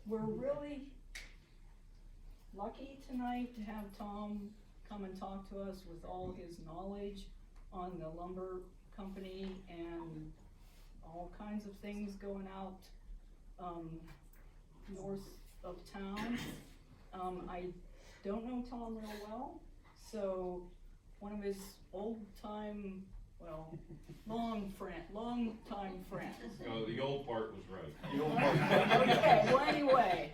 we're really lucky tonight to have Tom come and talk to us with all his knowledge on the lumber company and all kinds of things going out north of town. I don't know Tom real well, so one of his old-time, well, long-time friends. No, the old part was right. The old part. Okay, well anyway,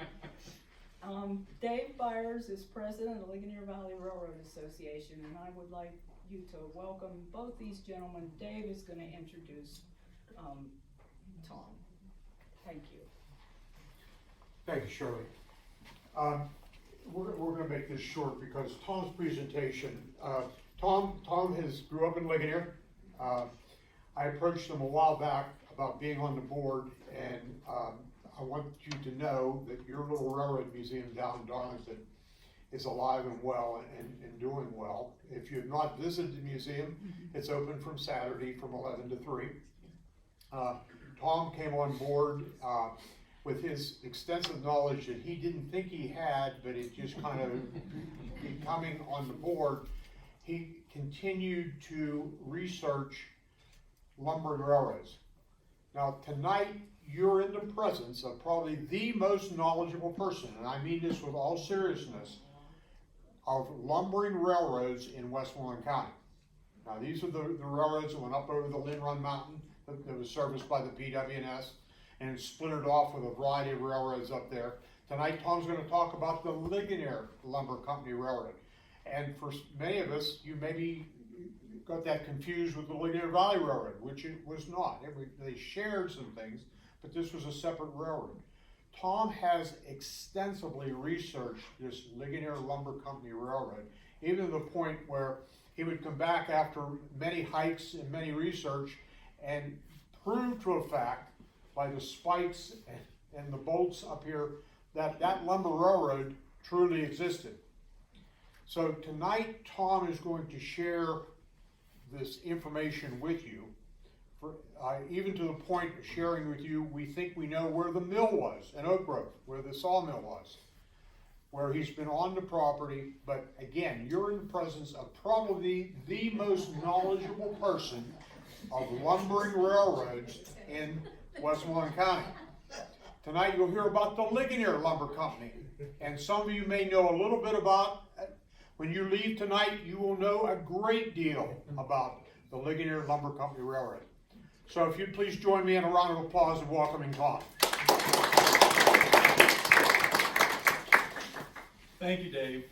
Dave Byers is president of the Ligonier Valley Railroad Association, and I would like you to welcome both these gentlemen. Dave is going to introduce Tom. Thank you. Thank you, Shirley. We're going to make this short because Tom's presentation, Tom grew up in Ligonier. I approached him a while back about being on the board, and I want you to know that your little railroad museum down in Darlington is alive and well and doing well. If you have not visited the museum, it's open from Saturday from 11 to 3. Tom came on board with his extensive knowledge that he didn't think he had, but it just kind of becoming on the board. He continued to research lumber and railroads. Now tonight, you're in the presence of probably the most knowledgeable person, and I mean this with all seriousness, of lumbering railroads in Westmoreland County. Now these are the railroads that went up over the Lynn Run Mountain that was serviced by the PW&S, and splintered off with a variety of railroads up there. Tonight Tom's going to talk about the Ligonier Lumber Company Railroad. And for many of us, you maybe got that confused with the Ligonier Valley Railroad, which it was not. They shared some things, but this was a separate railroad. Tom has extensively researched this Ligonier Lumber Company Railroad, even to the point where he would come back after many hikes and many research and prove to a fact by the spikes and the bolts up here that that lumber railroad truly existed. So tonight Tom is going to share this information with you, even to the point of sharing with you, we think we know where the mill was in Oak Grove, where the sawmill was, where he's been on the property. But again, you're in the presence of probably the most knowledgeable person of lumbering railroads in Westmoreland County. Tonight you'll hear about the Ligonier Lumber Company, and some of you may know a little bit about. When you leave tonight, you will know a great deal about the Ligonier Lumber Company Railroad. So if you'd please join me in a round of applause of welcoming Tom. Thank you, Dave.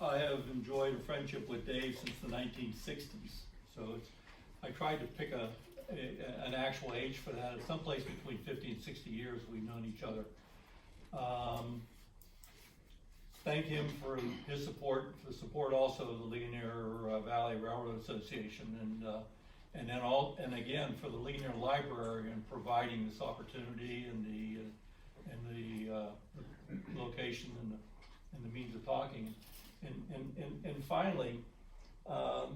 I have enjoyed a friendship with Dave since the 1960s. So I tried to pick an actual age for that. It's someplace between 50 and 60 years we've known each other. Thank him for his support, the support also of the Ligonier Valley Railroad Association, and again for the Ligonier Library and providing this opportunity and the location and the means of talking. And finally,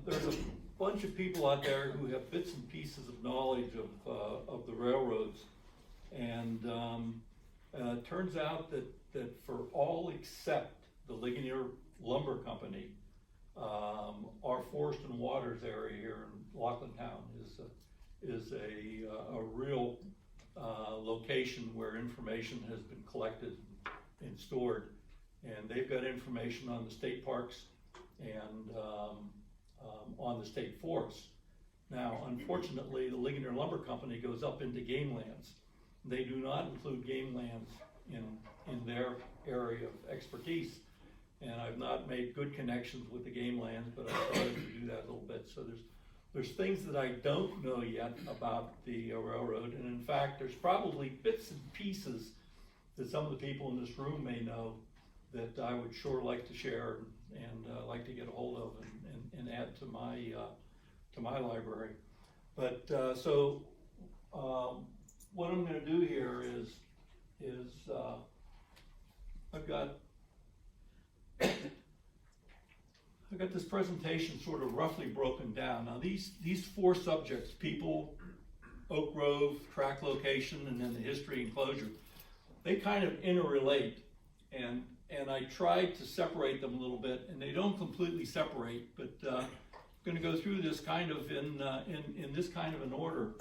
there's a bunch of people out there who have bits and pieces of knowledge of the railroads, and it turns out that for all except the Ligonier Lumber Company, our Forest and Waters area here in Laughlin Town is a real location where information has been collected and stored, and they've got information on the state parks and on the state forests. Now, unfortunately, the Ligonier Lumber Company goes up into game lands. They do not include game lands in their area of expertise, and I've not made good connections with the game lands, but I've started to do that a little bit. So there's things that I don't know yet about the railroad, and in fact, there's probably bits and pieces that some of the people in this room may know that I would sure like to share and like to get a hold of and add to my library. But what I'm going to do here is I've got this presentation sort of roughly broken down. Now these four subjects, people, Oak Grove, track location, and then the history and closure, they kind of interrelate, and I tried to separate them a little bit, and they don't completely separate, but I'm going to go through this kind of in this kind of an order.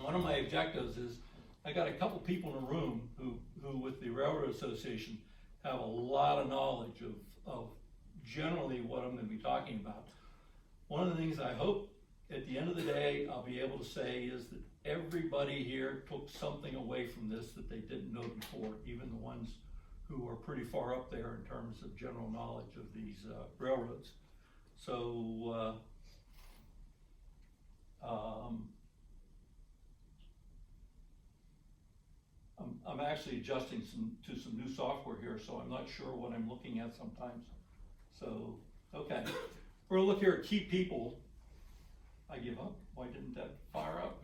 One of my objectives is I got a couple people in the room who with the Railroad Association have a lot of knowledge of generally what I'm going to be talking about. One of the things I hope at the end of the day I'll be able to say is that everybody here took something away from this that they didn't know before, even the ones who are pretty far up there in terms of general knowledge of these railroads. So I'm actually adjusting to some new software here, so I'm not sure what I'm looking at sometimes. So, okay, we're gonna look here at key people. I give up. Why didn't that fire up?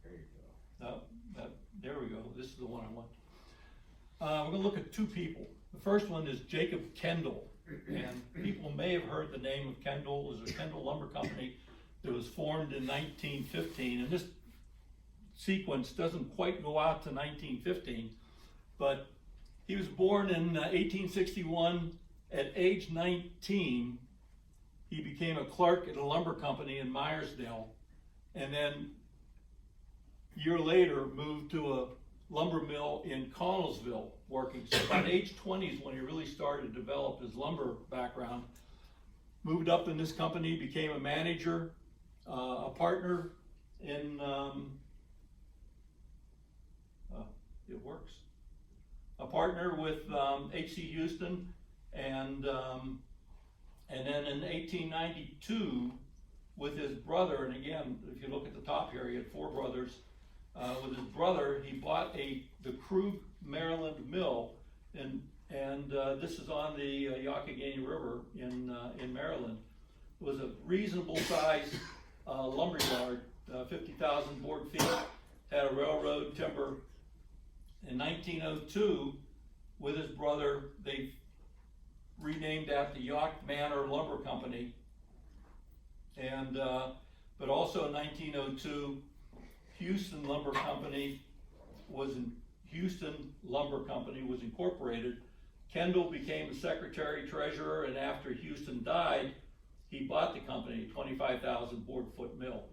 There you go. No, there we go. This is the one I want. We're gonna look at two people. The first one is Jacob Kendall, and people may have heard the name of Kendall. It was a Kendall Lumber Company that was formed in 1915, and this sequence doesn't quite go out to 1915, but he was born in 1861. At age 19, he became a clerk at a lumber company in Myersdale, and then a year later moved to a lumber mill in Connellsville working. So about age 20 is when he really started to develop his lumber background. Moved up in this company, became a manager, a partner in, it works. A partner with H.C. Houston, and then in 1892 with his brother, and again, if you look at the top here, he had four brothers. With his brother, he bought the Krug, Maryland mill, and this is on the Youghiogheny River in Maryland. It was a reasonable size lumberyard, 50,000 board feet, had a railroad timber. In 1902, with his brother, they renamed that the York Manor Lumber Company, and but also in 1902, Houston Lumber Company was incorporated. Kendall became the secretary treasurer, and after Houston died, he bought the company, 25,000 board foot mill.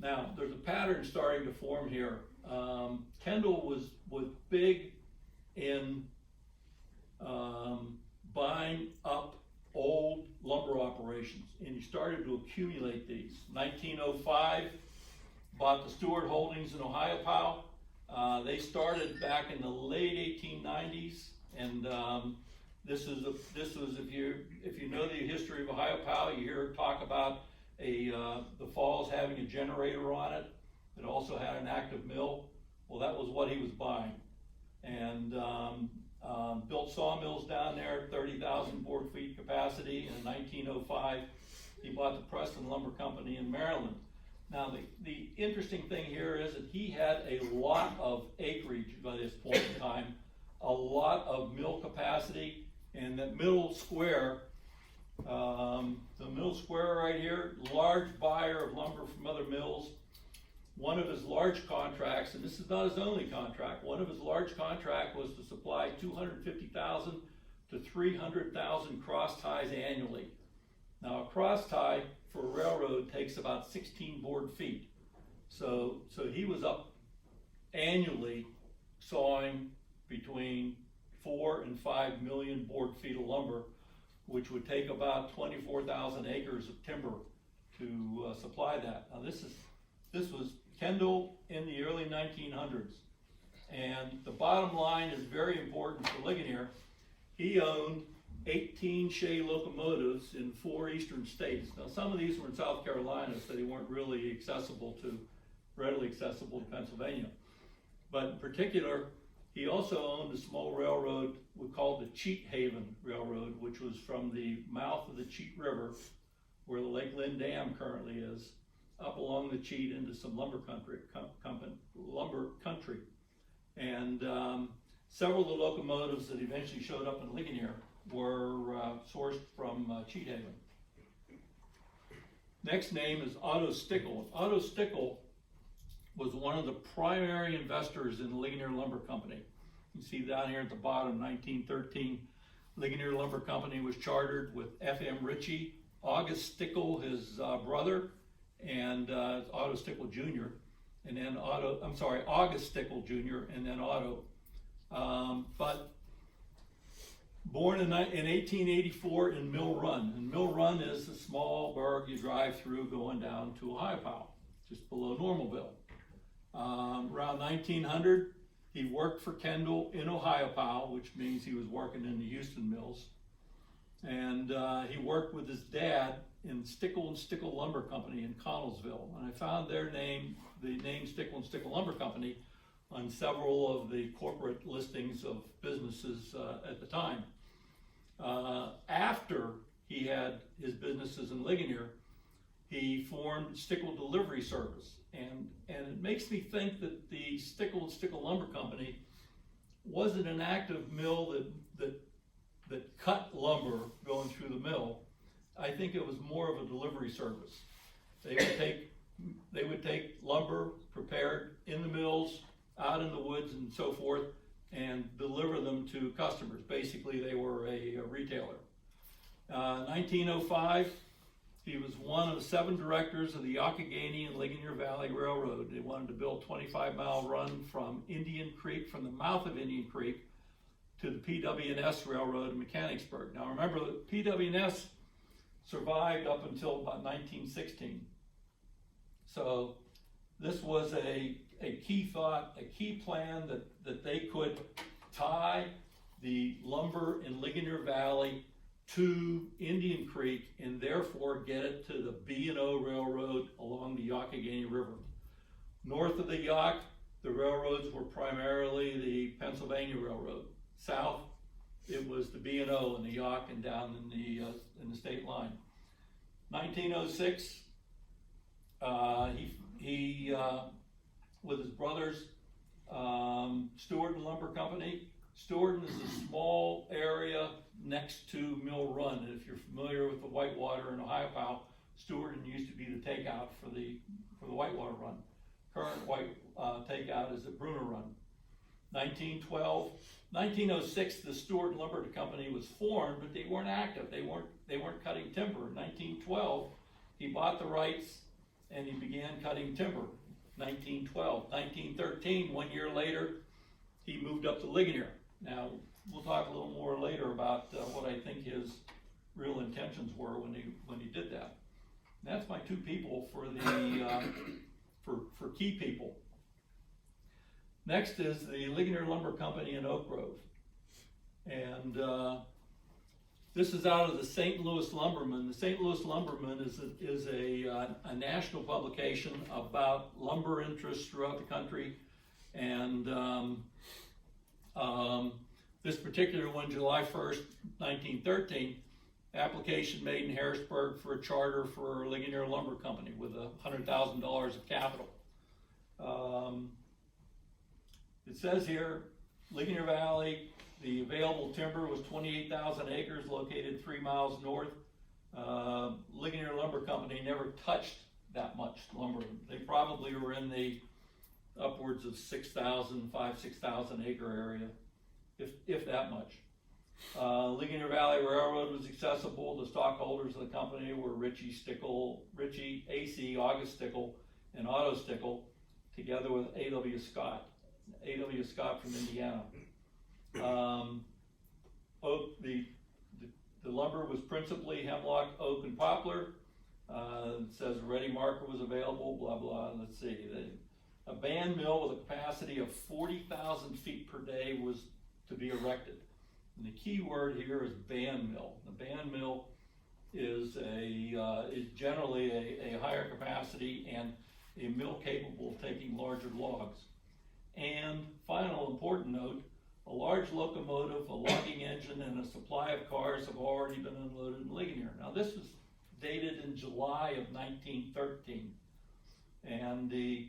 Now, there's a pattern starting to form here. Kendall was big in buying up old lumber operations, and he started to accumulate these. 1905, bought the Stewart Holdings in Ohio Power. They started back in the late 1890s, and this was if you know the history of Ohio Power, you hear talk about the falls having a generator on it. It also had an active mill. Well, that was what he was buying, and built sawmills down there, 30,000 board feet capacity. And in 1905, he bought the Preston Lumber Company in Maryland. Now, the interesting thing here is that he had a lot of acreage by this point in time, a lot of mill capacity, and that middle square, the middle square right here, large buyer of lumber from other mills. One of his large contracts, and this is not his only contract, one of his large contracts was to supply 250,000 to 300,000 cross ties annually. Now, a cross tie for a railroad takes about 16 board feet. So he was up annually sawing between 4 and 5 million board feet of lumber, which would take about 24,000 acres of timber to supply that. Now, this was Kendall in the early 1900s. And the bottom line is very important for Ligonier. He owned 18 Shay locomotives in 4 eastern states. Now, some of these were in South Carolina, so they weren't really readily accessible to Pennsylvania. But in particular, he also owned a small railroad we called the Cheat Haven Railroad, which was from the mouth of the Cheat River, where the Lake Lynn Dam currently is, up along the Cheat into some lumber country. And several of the locomotives that eventually showed up in Ligonier were sourced from Cheat Haven. Next name is Otto Stickle. Otto Stickle was one of the primary investors in the Ligonier Lumber Company. You see down here at the bottom, 1913, Ligonier Lumber Company was chartered with F.M. Ritchie, August Stickle, his brother, and Otto Stickle Jr., and then August Stickle Jr., and then Otto. But born in 1884 in Mill Run, and Mill Run is a small burg you drive through going down to Ohio Power, just below Normalville. Around 1900, he worked for Kendall in Ohio Power, which means he was working in the Houston mills. And he worked with his dad in Stickle and Stickle Lumber Company in Connellsville. And I found their name, the name Stickle and Stickle Lumber Company, on several of the corporate listings of businesses at the time. After he had his businesses in Ligonier, he formed Stickle Delivery Service. And it makes me think that the Stickle and Stickle Lumber Company wasn't an active mill that cut lumber going through the mill. I think it was more of a delivery service. They would take lumber prepared in the mills, out in the woods and so forth, and deliver them to customers. Basically, they were a retailer. 1905, he was one of 7 directors of the Allegheny and Ligonier Valley Rail Road. They wanted to build a 25-mile run from Indian Creek, from the mouth of Indian Creek, to the PW&S Railroad in Mechanicsburg. Now remember, the PW&S survived up until about 1916. So this was a key thought, a key plan that they could tie the lumber in Ligonier Valley to Indian Creek and therefore get it to the B&O Railroad along the Youghiogheny River. North of the Yacht, the railroads were primarily the Pennsylvania Railroad. South, it was the B&O and the Yacht and down in the state line. 1906, he with his brothers, Stewart and Lumber Company. Stewart is a small area next to Mill Run. And if you're familiar with the Whitewater and Ohio Power, Stewart used to be the takeout for the Whitewater Run. Current takeout is at Bruner Run. 1906, the Stewart Lumber Company was formed, but they weren't active. They weren't cutting timber. In 1912, he bought the rights and he began cutting timber. 1912, 1913, 1 year later, he moved up to Ligonier. Now, we'll talk a little more later about what I think his real intentions were when he did that. And that's my 2 people for the for key people. Next is the Ligonier Lumber Company in Oak Grove. And this is out of the St. Louis Lumberman. The St. Louis Lumberman is a national publication about lumber interests throughout the country. And this particular one, July 1st, 1913, application made in Harrisburg for a charter for Ligonier Lumber Company with $100,000 of capital. It says here, Ligonier Valley, the available timber was 28,000 acres located 3 miles north. Ligonier Lumber Company never touched that much lumber. They probably were in the upwards of 6,000 acre area, if that much. Ligonier Valley Railroad was accessible. The stockholders of the company were Ritchie, A.C., August Stickle, and Otto Stickle, together with A.W. Scott from Indiana. The lumber was principally hemlock, oak, and poplar. It says a ready marker was available, blah, blah. Let's see. A band mill with a capacity of 40,000 feet per day was to be erected. And the key word here is band mill. The band mill is generally a higher capacity and a mill capable of taking larger logs. And final important note, a large locomotive, a logging engine, and a supply of cars have already been unloaded in Ligonier. Now this was dated in July of 1913. And the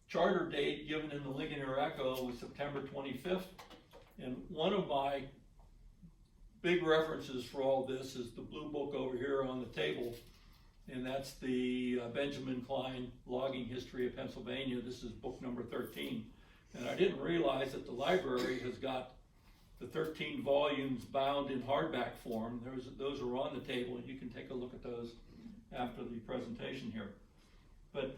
charter date given in the Ligonier Echo was September 25th. And one of my big references for all this is the blue book over here on the table. and that's the Benjamin Klein Logging History of Pennsylvania. This is book number 13. And I didn't realize that the library has got the 13 volumes bound in hardback form. Those are on the table, and you can take a look at those after the presentation here. But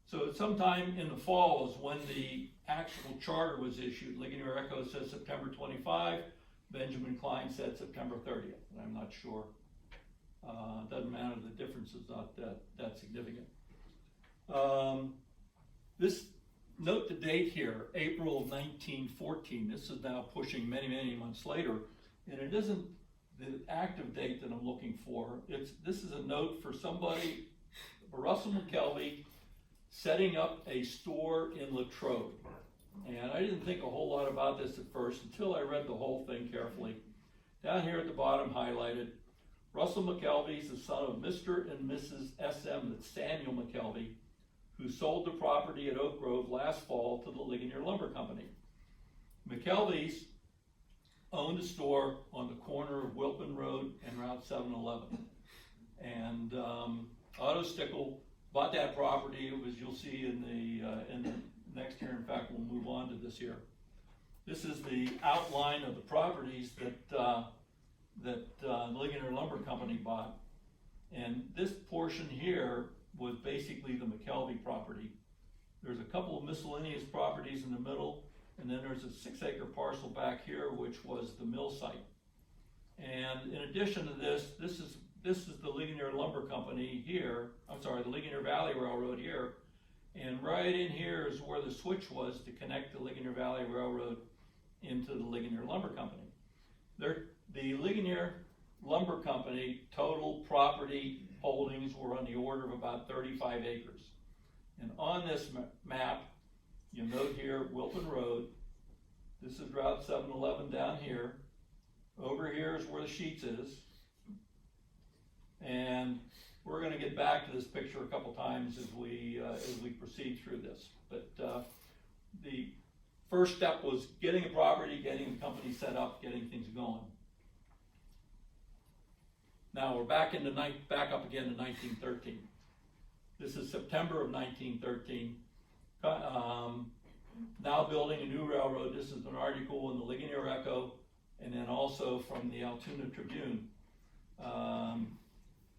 so sometime in the fall is when the actual charter was issued. Ligonier Echo says September 25, Benjamin Klein said September 30th, and I'm not sure. Doesn't matter, the difference is not that significant. This note the date here, April of 1914. This is now pushing many, many months later, and it isn't the active date that I'm looking for. This is a note for somebody, Russell McKelvey, setting up a store in Latrobe. And I didn't think a whole lot about this at first until I read the whole thing carefully. Down here at the bottom highlighted, Russell McKelvey is the son of Mr. and Mrs. S.M. That's Samuel McKelvey, who sold the property at Oak Grove last fall to the Ligonier Lumber Company. McKelvey's owned a store on the corner of Wilpen Road and Route 711. And Otto Stickle bought that property. It was, you'll see in the next year. In fact, we'll move on to this here. This is the outline of the properties that Ligonier Lumber Company bought. And this portion here was basically the McKelvey property. There's a couple of miscellaneous properties in the middle, and then there's a 6-acre parcel back here, which was the mill site. And in addition to this is the Ligonier Lumber Company here, the Ligonier Valley Railroad here, and right in here is where the switch was to connect the Ligonier Valley Railroad into the Ligonier Lumber Company. The Ligonier Lumber Company total property holdings were on the order of about 35 acres. And on this map, you note here Wilpen Road. This is Route 711 down here. Over here is where the Sheets is. And we're going to get back to this picture a couple times as we proceed through this. But the first step was getting a property, getting the company set up, getting things going. Now we're back up again to 1913. This is September of 1913. Now building a new railroad. This is an article in the Ligonier Echo, and then also from the Altoona Tribune.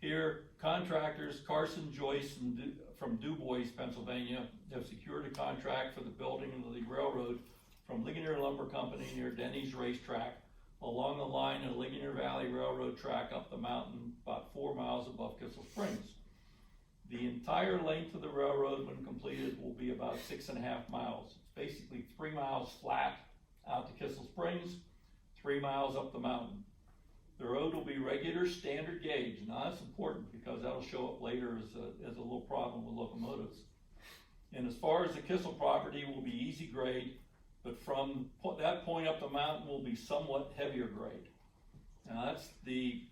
Here, contractors Carson Joyce from DuBois, Pennsylvania, have secured a contract for the building of the railroad from Ligonier Lumber Company near Denny's Racetrack along the line of the Ligonier Valley Railroad track up the mountain about 4 miles above Kissel Springs. The entire length of the railroad, when completed, will be about 6.5 miles. It's basically 3 miles flat out to Kissel Springs, 3 miles up the mountain. The road will be regular standard gauge. Now that's important because that'll show up later as a little problem with locomotives. And as far as the Kissel property, will be easy grade, but from that point up the mountain will be somewhat heavier grade. Now that's the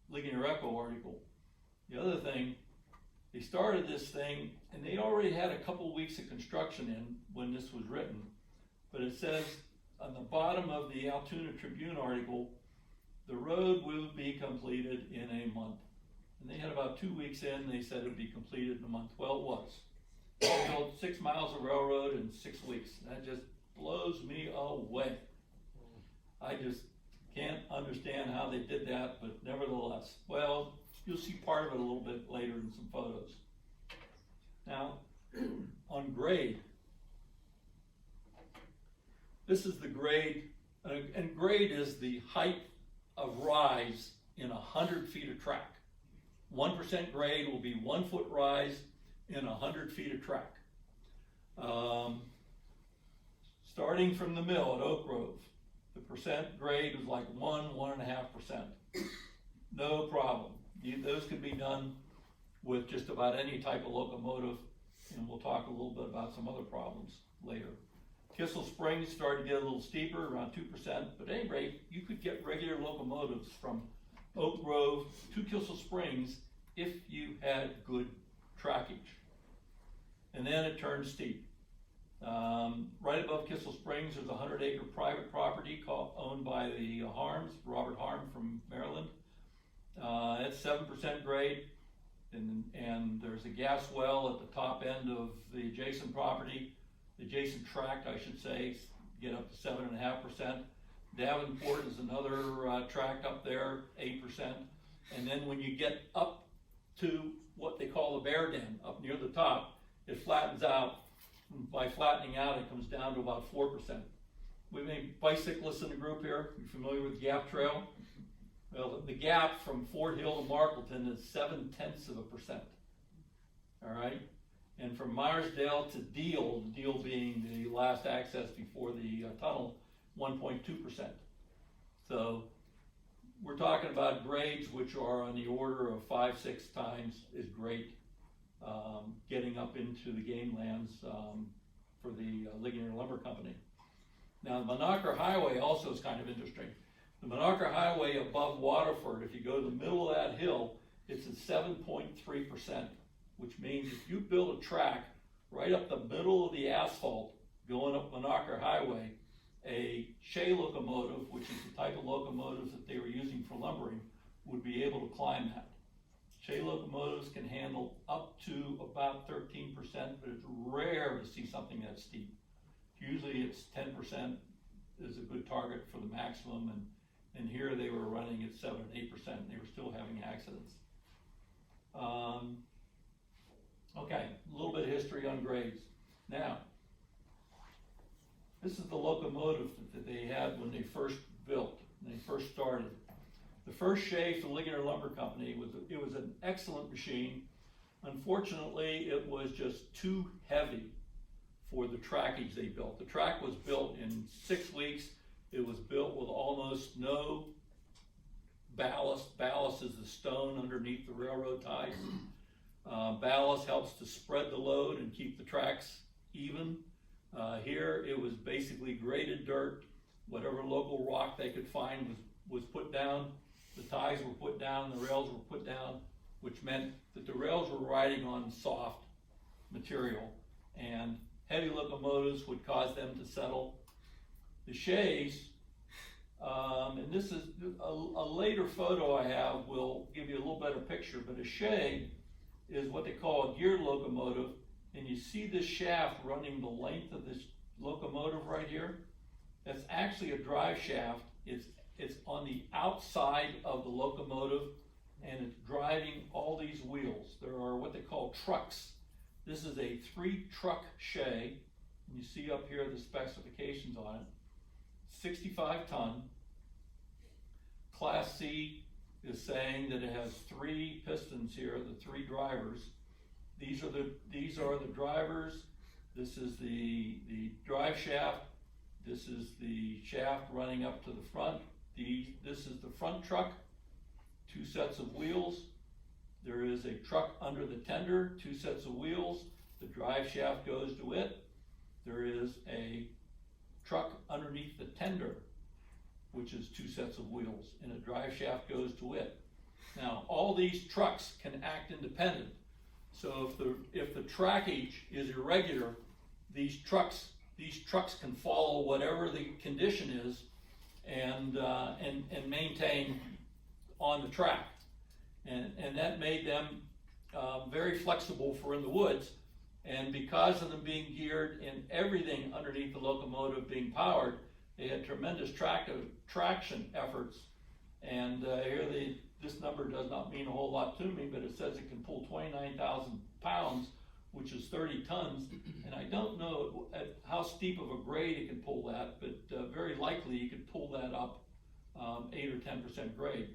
Ligonier Echo article. The other thing, they started this thing and they already had a couple weeks of construction in when this was written, but it says on the bottom of the Altoona Tribune article, the road will be completed in a month. And they had about 2 weeks in, they said it would be completed in a month. Well, it was. They built 6 miles of railroad in 6 weeks. That just blows me away. I just can't understand how they did that, but nevertheless. Well, you'll see part of it a little bit later in some photos. Now, on grade, this is the grade, and grade is the height of rise in 100 feet of track. 1% grade will be 1 foot rise in 100 feet of track. Starting from the mill at Oak Grove, the percent grade was like 1.5%. No problem. Those can be done with just about any type of locomotive, and we'll talk a little bit about some other problems later. Kissel Springs started to get a little steeper, around 2%, but at any rate, you could get regular locomotives from Oak Grove to Kissel Springs if you had good trackage. And then it turned steep. Right above Kissel Springs, there's a 100-acre private property owned by the Harms, Robert Harm from Maryland. It's 7% grade. And there's a gas well at the top end of the adjacent property, the adjacent tract, I should say, get up to 7.5%. Davenport is another tract up there, 8%. And then when you get up to what they call the bear den, up near the top, it flattens out. By flattening out, it comes down to about 4%. We have any bicyclists in the group here? You familiar with Gap Trail? Well, the gap from Fort Hill to Markleton is 0.7%. All right? And from Myersdale to Deal, Deal being the last access before the tunnel, 1.2%. So we're talking about grades which are on the order of 5-6 times as great getting up into the game lands for the Ligonier Lumber Company. Now, the Monaco Highway also is kind of interesting. The Monaco Highway above Waterford, if you go to the middle of that hill, it's at 7.3%, which means if you build a track right up the middle of the asphalt going up Monaco Highway, a Shay locomotive, which is the type of locomotives that they were using for lumbering, would be able to climb that. Shay locomotives can handle up to about 13%, but it's rare to see something that steep. Usually it's 10% is a good target for the maximum, and here they were running at 7 and 8%, and they were still having accidents. Okay, a little bit of history on grades. Now, this is the locomotive that they had when they first built, when they first started. The first Shay for Ligonier Lumber Company was an excellent machine. Unfortunately, it was just too heavy for the trackage they built. The track was built in 6 weeks. It was built with almost no ballast. Ballast is the stone underneath the railroad ties. Ballast helps to spread the load and keep the tracks even. Here it was basically graded dirt. Whatever local rock they could find was put down. The ties were put down, the rails were put down, which meant that the rails were riding on soft material, and heavy locomotives would cause them to settle. The Shays, and this is a later photo I have will give you a little better picture, but a Shay is what they call a geared locomotive, and you see this shaft running the length of this locomotive right here. That's actually a drive shaft. It's on the outside of the locomotive, and it's driving all these wheels. There are what they call trucks. This is a 3-truck Shay, and you see up here the specifications on it. 65 ton. Class C is saying that it has 3 pistons here, the 3 drivers. These are the drivers. This is the drive shaft. This is the shaft running up to the front. This is the front truck, 2 sets of wheels. There is a truck under the tender, 2 sets of wheels. The drive shaft goes to it. There is a truck underneath the tender, which is 2 sets of wheels, and a drive shaft goes to it. Now, all these trucks can act independent. So if the trackage is irregular, these trucks can follow whatever the condition is and maintain on the track. And that made them very flexible for in the woods. And because of them being geared and everything underneath the locomotive being powered, they had tremendous traction efforts. And here this number does not mean a whole lot to me, but it says it can pull 29,000 pounds, which is 30 tons. And I don't know at how steep of a grade it can pull that, but very likely you could pull that up 8 or 10% grade.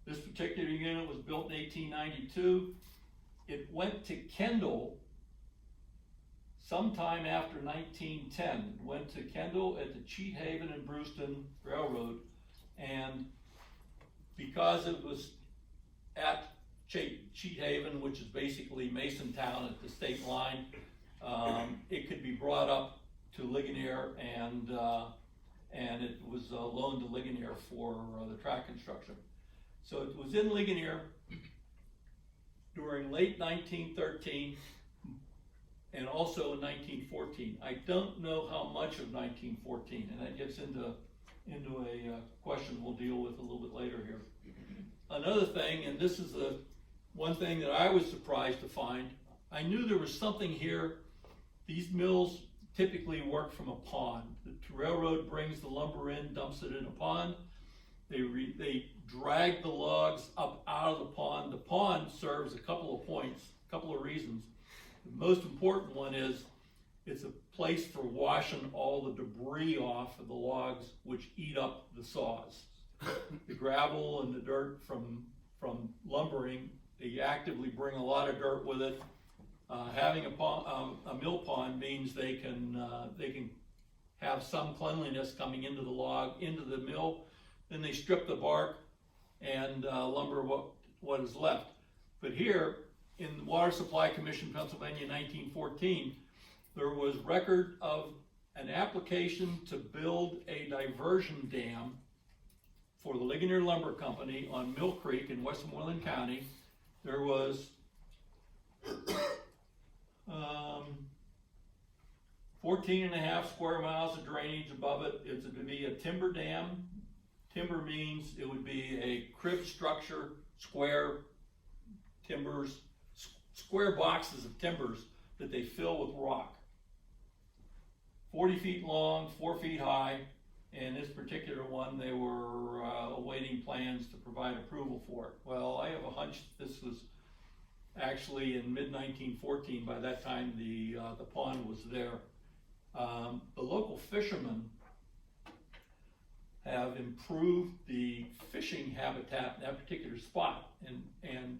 This particular unit was built in 1892. It went to Kendall sometime after 1910. It went to Kendall at the Cheat Haven and Brewston Railroad, and because it was at Cheat Haven, which is basically Masontown at the state line, it could be brought up to Ligonier, and it was loaned to Ligonier for the track construction. So it was in Ligonier during late 1913 and also in 1914. I don't know how much of 1914, and that gets into into a question we'll deal with a little bit later here. Another thing, and this is the one thing that I was surprised to find, I knew there was something here. These mills typically work from a pond. The railroad brings the lumber in, dumps it in a pond. They drag the logs up out of the pond. The pond serves a couple of points, a couple of reasons. The most important one is it's a place for washing all the debris off of the logs, which eat up the saws. The gravel and the dirt from lumbering, they actively bring a lot of dirt with it. Having a mill pond means they can have some cleanliness coming into the log, into the mill. Then they strip the bark and lumber what is left. But here, in the Water Supply Commission, Pennsylvania, 1914, there was record of an application to build a diversion dam for the Ligonier Lumber Company on Mill Creek in Westmoreland County. There was 14.5 square miles of drainage above it. It's to be a timber dam. Timber means it would be a crib structure, square timbers, square boxes of timbers that they fill with rock. 40 feet long, 4 feet high, and this particular one, they were awaiting plans to provide approval for it. Well, I have a hunch this was actually in mid-1914. By that time, the pond was there. The local fishermen have improved the fishing habitat in that particular spot, and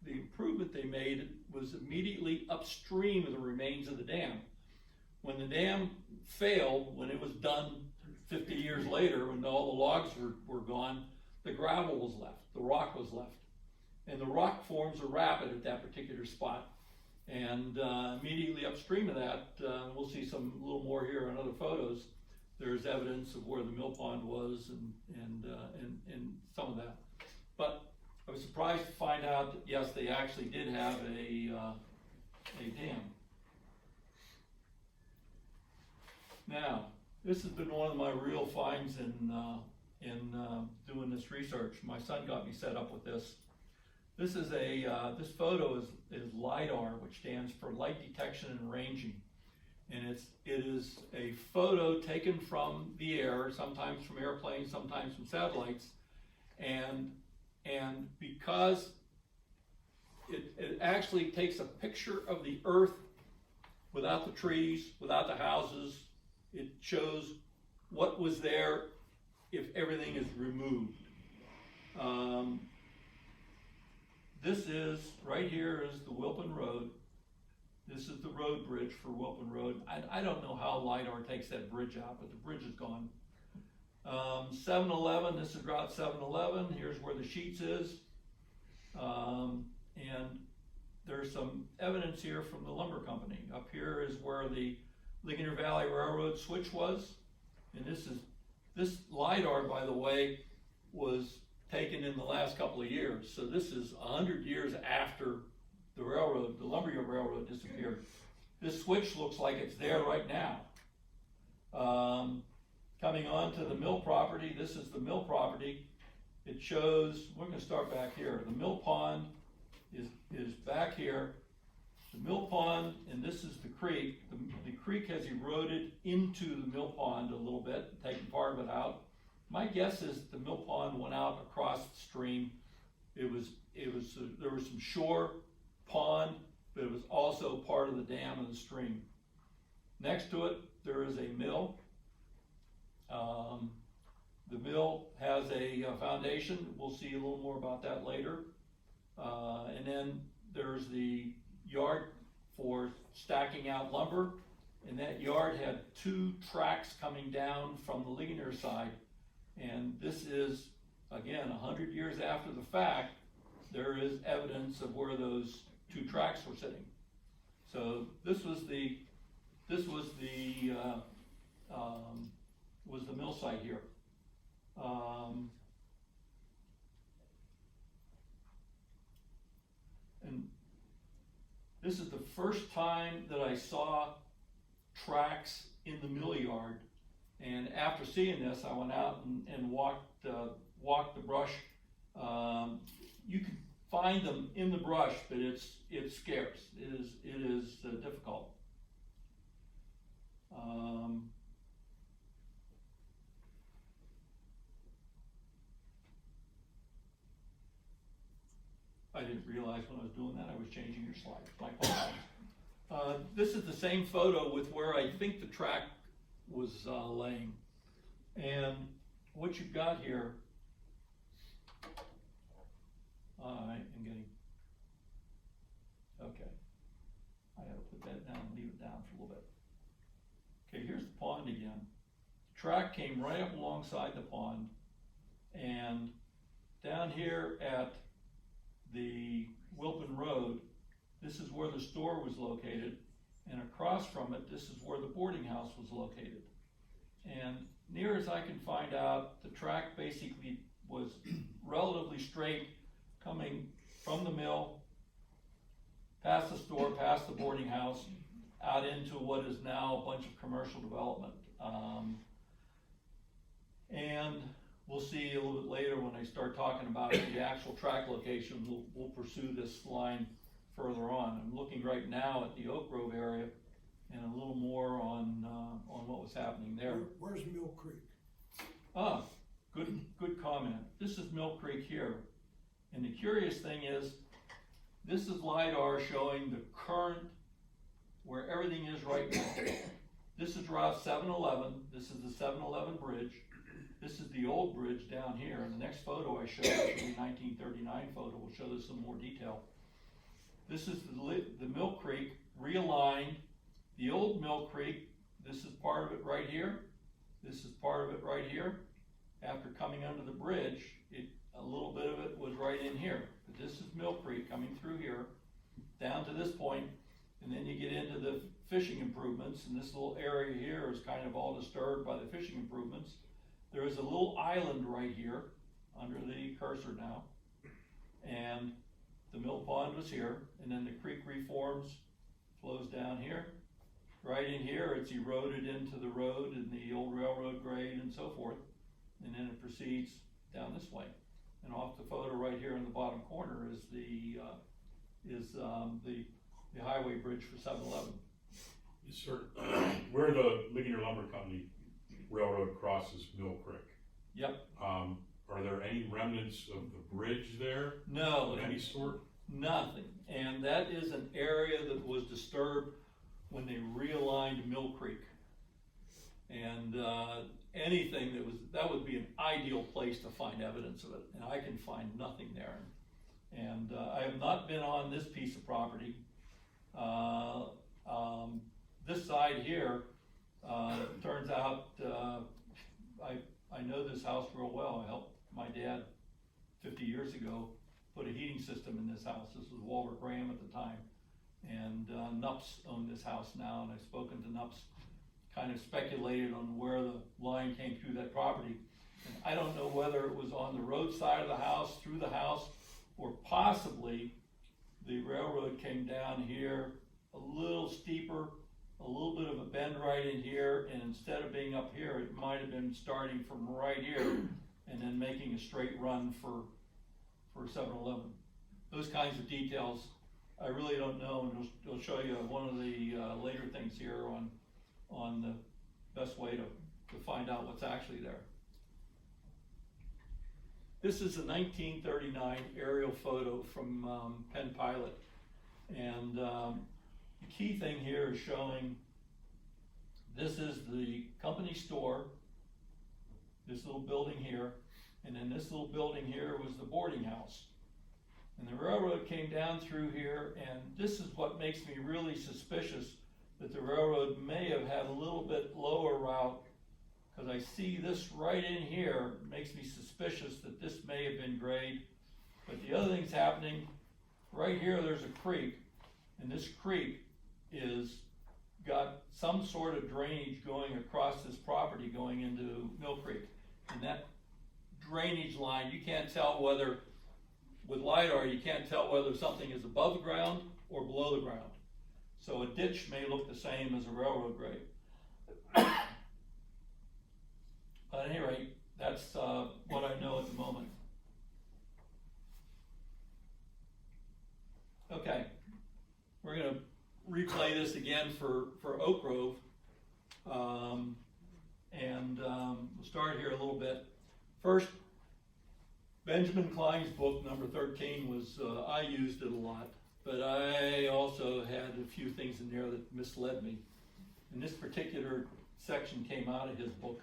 the improvement they made was immediately upstream of the remains of the dam. When the dam failed, when it was done 50 years later, when all the logs were gone, the gravel was left, the rock was left. And the rock forms are rapid at that particular spot. And immediately upstream of that, we'll see a little more here in other photos, there's evidence of where the mill pond was and some of that. But I was surprised to find out that yes, they actually did have a dam. Now, this has been one of my real finds in doing this research. My son got me set up with this. This is this photo is LIDAR, which stands for light detection and ranging. And it is a photo taken from the air, sometimes from airplanes, sometimes from satellites. And because it actually takes a picture of the earth without the trees, without the houses. It shows what was there if everything is removed. This is, right here is the Wilpen Road. This is the road bridge for Wilpen Road. I don't know how LIDAR takes that bridge out, but the bridge is gone. 7-Eleven, this is Route 7-Eleven. Here's where the Sheets is. And there's some evidence here from the lumber company. Up here is where the Ligonier Valley Rail Road switch was. And this LIDAR, by the way, was taken in the last couple of years. So this is 100 years after the railroad, the lumberyard railroad disappeared. This switch looks like it's there right now. Coming on to the mill property, this is the mill property. It shows, we're gonna start back here. The mill pond is back here. The mill pond, and this is the creek. The creek has eroded into the mill pond a little bit, taking part of it out. My guess is the mill pond went out across the stream. There was some shore pond, but it was also part of the dam and the stream. Next to it, there is a mill. The mill has a foundation. We'll see a little more about that later. And then there's the yard for stacking out lumber. And that yard had 2 tracks coming down from the Ligonier side. And this is, again, 100 years after the fact, there is evidence of where those 2 tracks were sitting. So this was the mill site here. And this is the first time that I saw tracks in the mill yard And after seeing this, I went out and walked the brush. You can find them in the brush, but it's scarce. It is difficult. I didn't realize when I was doing that I was changing your slide. My apologies. This is the same photo with where I think the track was laying. And what you've got here, I am getting, okay. I gotta put that down and leave it down for a little bit. Okay, here's the pond again. The track came right up alongside the pond, and down here at the Wilpen Road, this is where the store was located, and across from it, this is where the boarding house was located. And near as I can find out, the track basically was relatively straight, coming from the mill, past the store, past the boarding house, out into what is now a bunch of commercial development. And we'll see a little bit later when I start talking about the actual track location, we'll pursue this line further on. I'm looking right now at the Oak Grove area and a little more on what was happening there. Where's Mill Creek? Ah, good comment. This is Mill Creek here. And the curious thing is, this is LiDAR showing the current, where everything is right now. This is Route 711, this is the 711 bridge. This is the old bridge down here, and the next photo I showed, the 1939 photo, will show this in more detail. This is the Mill Creek realigned. The old Mill Creek, this is part of it right here. This is part of it right here. After coming under the bridge, a little bit of it was right in here. But this is Mill Creek coming through here, down to this point, and then you get into the fishing improvements, and this little area here is kind of all disturbed by the fishing improvements. There is a little island right here, under the cursor now, and the mill pond was here, and then the creek reforms, flows down here. Right in here, it's eroded into the road and the old railroad grade and so forth, and then it proceeds down this way. And off the photo right here in the bottom corner is the highway bridge for 711. Yes, sir. Where the Ligonier Lumber Company railroad crosses Mill Creek. Yep. Are there any remnants of the bridge there? No. Of any sort? Nothing. And that is an area that was disturbed when they realigned Mill Creek. And anything that would be an ideal place to find evidence of it. And I can find nothing there. And I have not been on this piece of property. This side here, turns out, I know this house real well. I helped my dad 50 years ago put a heating system in this house. This was Walter Graham at the time. And Nups owned this house now, and I've spoken to Nups, kind of speculated on where the line came through that property. And I don't know whether it was on the road side of the house, through the house, or possibly the railroad came down here a little steeper, a little bit of a bend right in here, and instead of being up here, it might have been starting from right here and then making a straight run for 711. Those kinds of details, I really don't know, and it'll show you one of the later things here on the best way to find out what's actually there. This is a 1939 aerial photo from Penn Pilot, and the key thing here is showing this is the company store, this little building here, and then this little building here was the boarding house. And the railroad came down through here, and this is what makes me really suspicious that the railroad may have had a little bit lower route, because I see this right in here, makes me suspicious that this may have been grade. But the other thing's happening, right here there's a creek, and this creek is got some sort of drainage going across this property going into Mill Creek. And that drainage line, you can't tell whether, with LiDAR, you can't tell whether something is above the ground or below the ground. So a ditch may look the same as a railroad grade. at any rate, that's, what I know at the moment. Okay, we're gonna replay this again for Oak Grove. We'll start here a little bit. First, Benjamin Klein's book, number 13, was, I used it a lot, but I also had a few things in there that misled me. And this particular section came out of his book.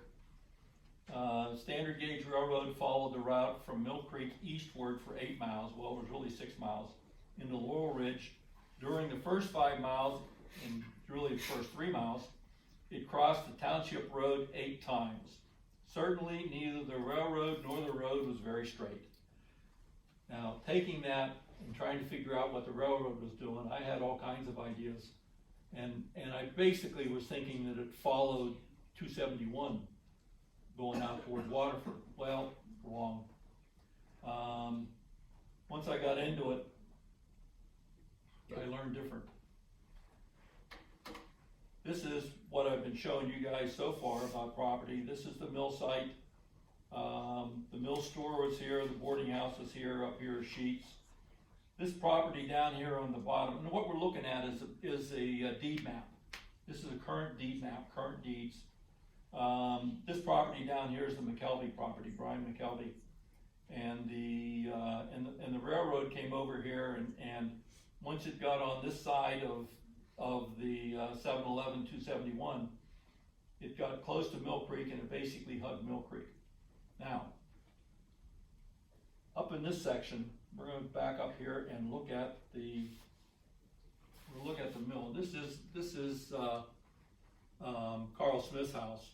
Standard gauge railroad followed the route from Mill Creek eastward for 8 miles, well, it was really 6 miles, into Laurel Ridge. During the first 5 miles, and really the first 3 miles, it crossed the township road 8 times. Certainly neither the railroad nor the road was very straight. Now, taking that and trying to figure out what the railroad was doing, I had all kinds of ideas. And I basically was thinking that it followed 271 going out toward Waterford. Well, wrong. Once I got into it, I learned different. This is what I've been showing you guys so far about property. This is the mill site. The mill store was here, the boarding house was here, up here are sheets. This property down here on the bottom, and what we're looking at is a deed map. This is a current deed map, current deeds. This property down here is the McKelvey property, Brian McKelvey. And the railroad came over here, and once it got on this side of the 711 271, it got close to Mill Creek and it basically hugged Mill Creek. Now, up in this section, we're going to back up here and look at the mill. This is Carl Smith's house.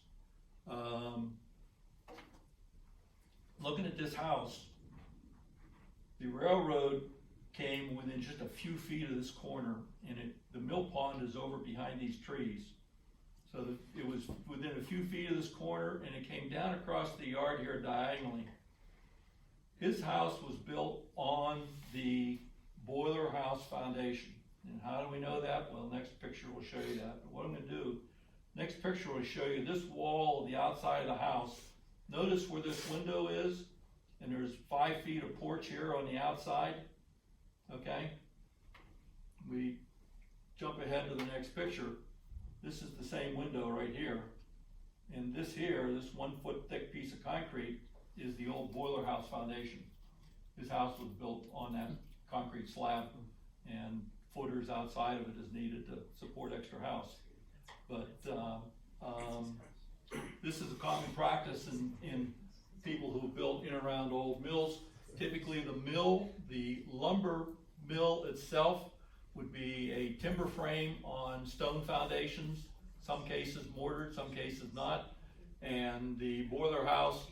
Looking at this house, the railroad came within just a few feet of this corner, and the mill pond is over behind these trees. So it was within a few feet of this corner, and it came down across the yard here diagonally. His house was built on the boiler house foundation. And how do we know that? Well, next picture will show you that. But what I'm going to do, next picture will show you this wall of the outside of the house. Notice where this window is, and there's 5 feet of porch here on the outside. Okay? We jump ahead to the next picture. This is the same window right here. And this here, this 1 foot thick piece of concrete, is the old boiler house foundation. His house was built on that concrete slab, and footers outside of it is needed to support extra house. But this is a common practice in people who built in around old mills. Typically the lumber mill itself would be a timber frame on stone foundations, some cases mortared, some cases not, and the boiler house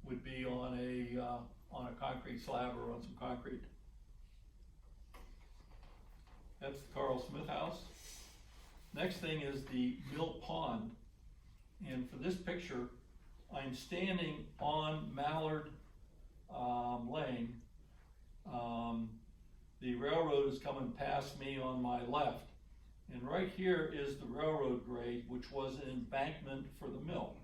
would be on a concrete slab or on some concrete. That's the Carl Smith house. Next thing is the mill pond. And for this picture, I'm standing on Mallard Lane. The railroad is coming past me on my left. And right here is the railroad grade, which was an embankment for the mill.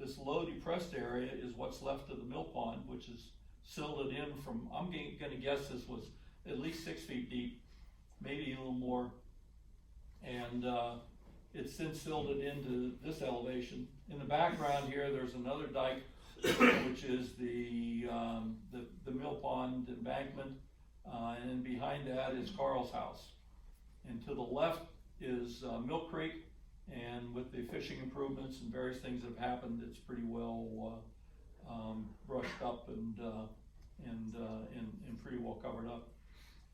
This low depressed area is what's left of the mill pond, which is silted in from, I'm gonna guess this was at least 6 feet deep, maybe a little more. And it's since silted into this elevation. In the background here, there's another dike, which is the mill pond embankment, and then behind that is Carl's house. And to the left is Mill Creek, and with the fishing improvements and various things that have happened, it's pretty well brushed up and pretty well covered up.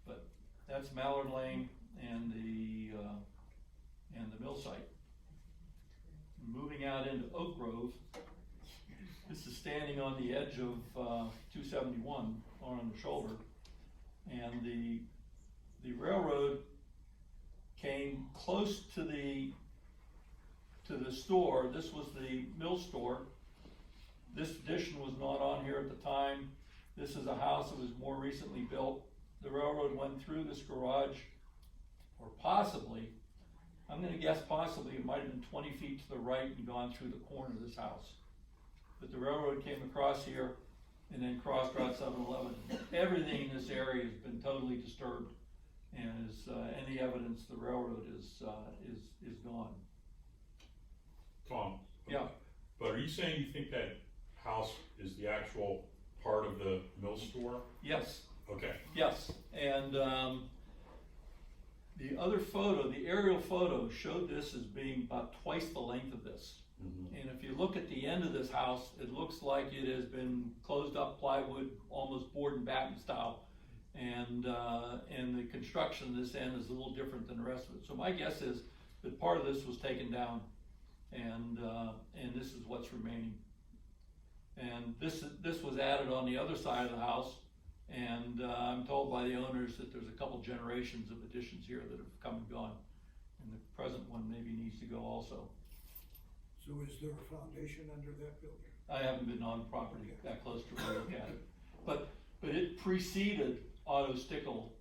But that's Mallard Lane and the mill site. Moving out into Oak Grove, this is standing on the edge of 271 on the shoulder, and the railroad came close to the store. This was the mill store. This addition was not on here at the time. This is a house that was more recently built. The railroad went through this garage, or possibly, I'm going to guess possibly, it might have been 20 feet to the right and gone through the corner of this house. but the railroad came across here and then crossed Route 711. Everything in this area has been totally disturbed, and is any evidence the railroad is gone. Tom? Yeah. But are you saying you think that house is the actual part of the mill store? Yes. Okay. Yes, and the other photo, the aerial photo, showed this as being about twice the length of this. Mm-hmm. And if you look at the end of this house, it looks like it has been closed up plywood, almost board and batten style. And the construction of this end is a little different than the rest of it. So my guess is that part of this was taken down, and this is what's remaining. And this was added on the other side of the house, and I'm told by the owners that there's a couple generations of additions here that have come and gone, and the present one maybe needs to go also. So is there a foundation under that building? I haven't been on the property that close to really look at it, but it preceded Otto Stickle.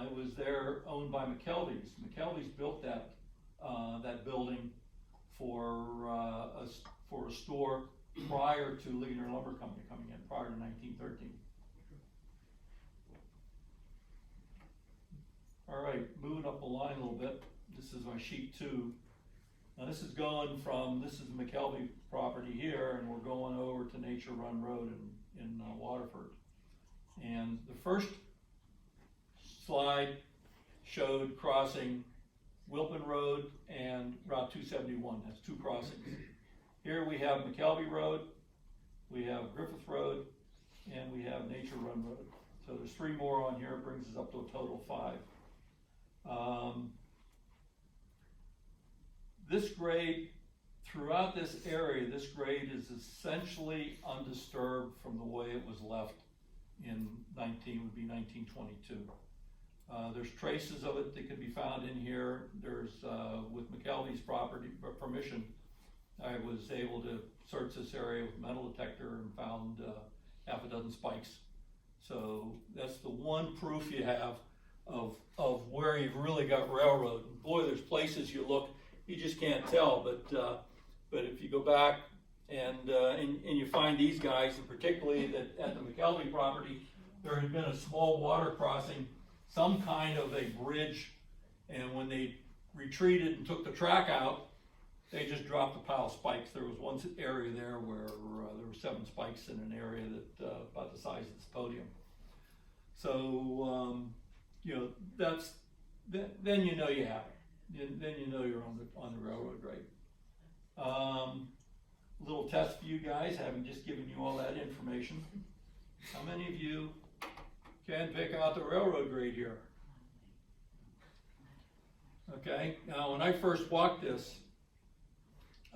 It was there, owned by McKelvey's. McKelvey's built that building for a store prior to Ligonier Lumber Company coming in, prior to 1913. All right, moving up the line a little bit. This is my sheet 2. Now this is the McKelvey property here, and we're going over to Nature Run Road in Waterford. And the first slide showed crossing Wilpen Road and Route 271. That's 2 crossings. Here we have McKelvey Road, we have Griffith Road, and we have Nature Run Road. So there's 3 more on here, brings us up to a total of 5. This grade, throughout this area, this grade is essentially undisturbed from the way it was left in 1922. There's traces of it that can be found in here. There's, with McKelvey's property permission, I was able to search this area with a metal detector and found half a dozen spikes. So that's the one proof you have of where you've really got railroad. And boy, there's places you look, you just can't tell. But if you go back and you find these guys, and particularly that at the McKelvey property, there had been a small water crossing, some kind of a bridge, and when they retreated and took the track out, they just dropped a pile of spikes. There was one area there where there were 7 spikes in an area that about the size of this podium. So then you know you have it. Then you know you're on the railroad grade. Little test for you guys, having just given you all that information. How many of you can pick out the railroad grade here? Okay. Now, when I first walked this,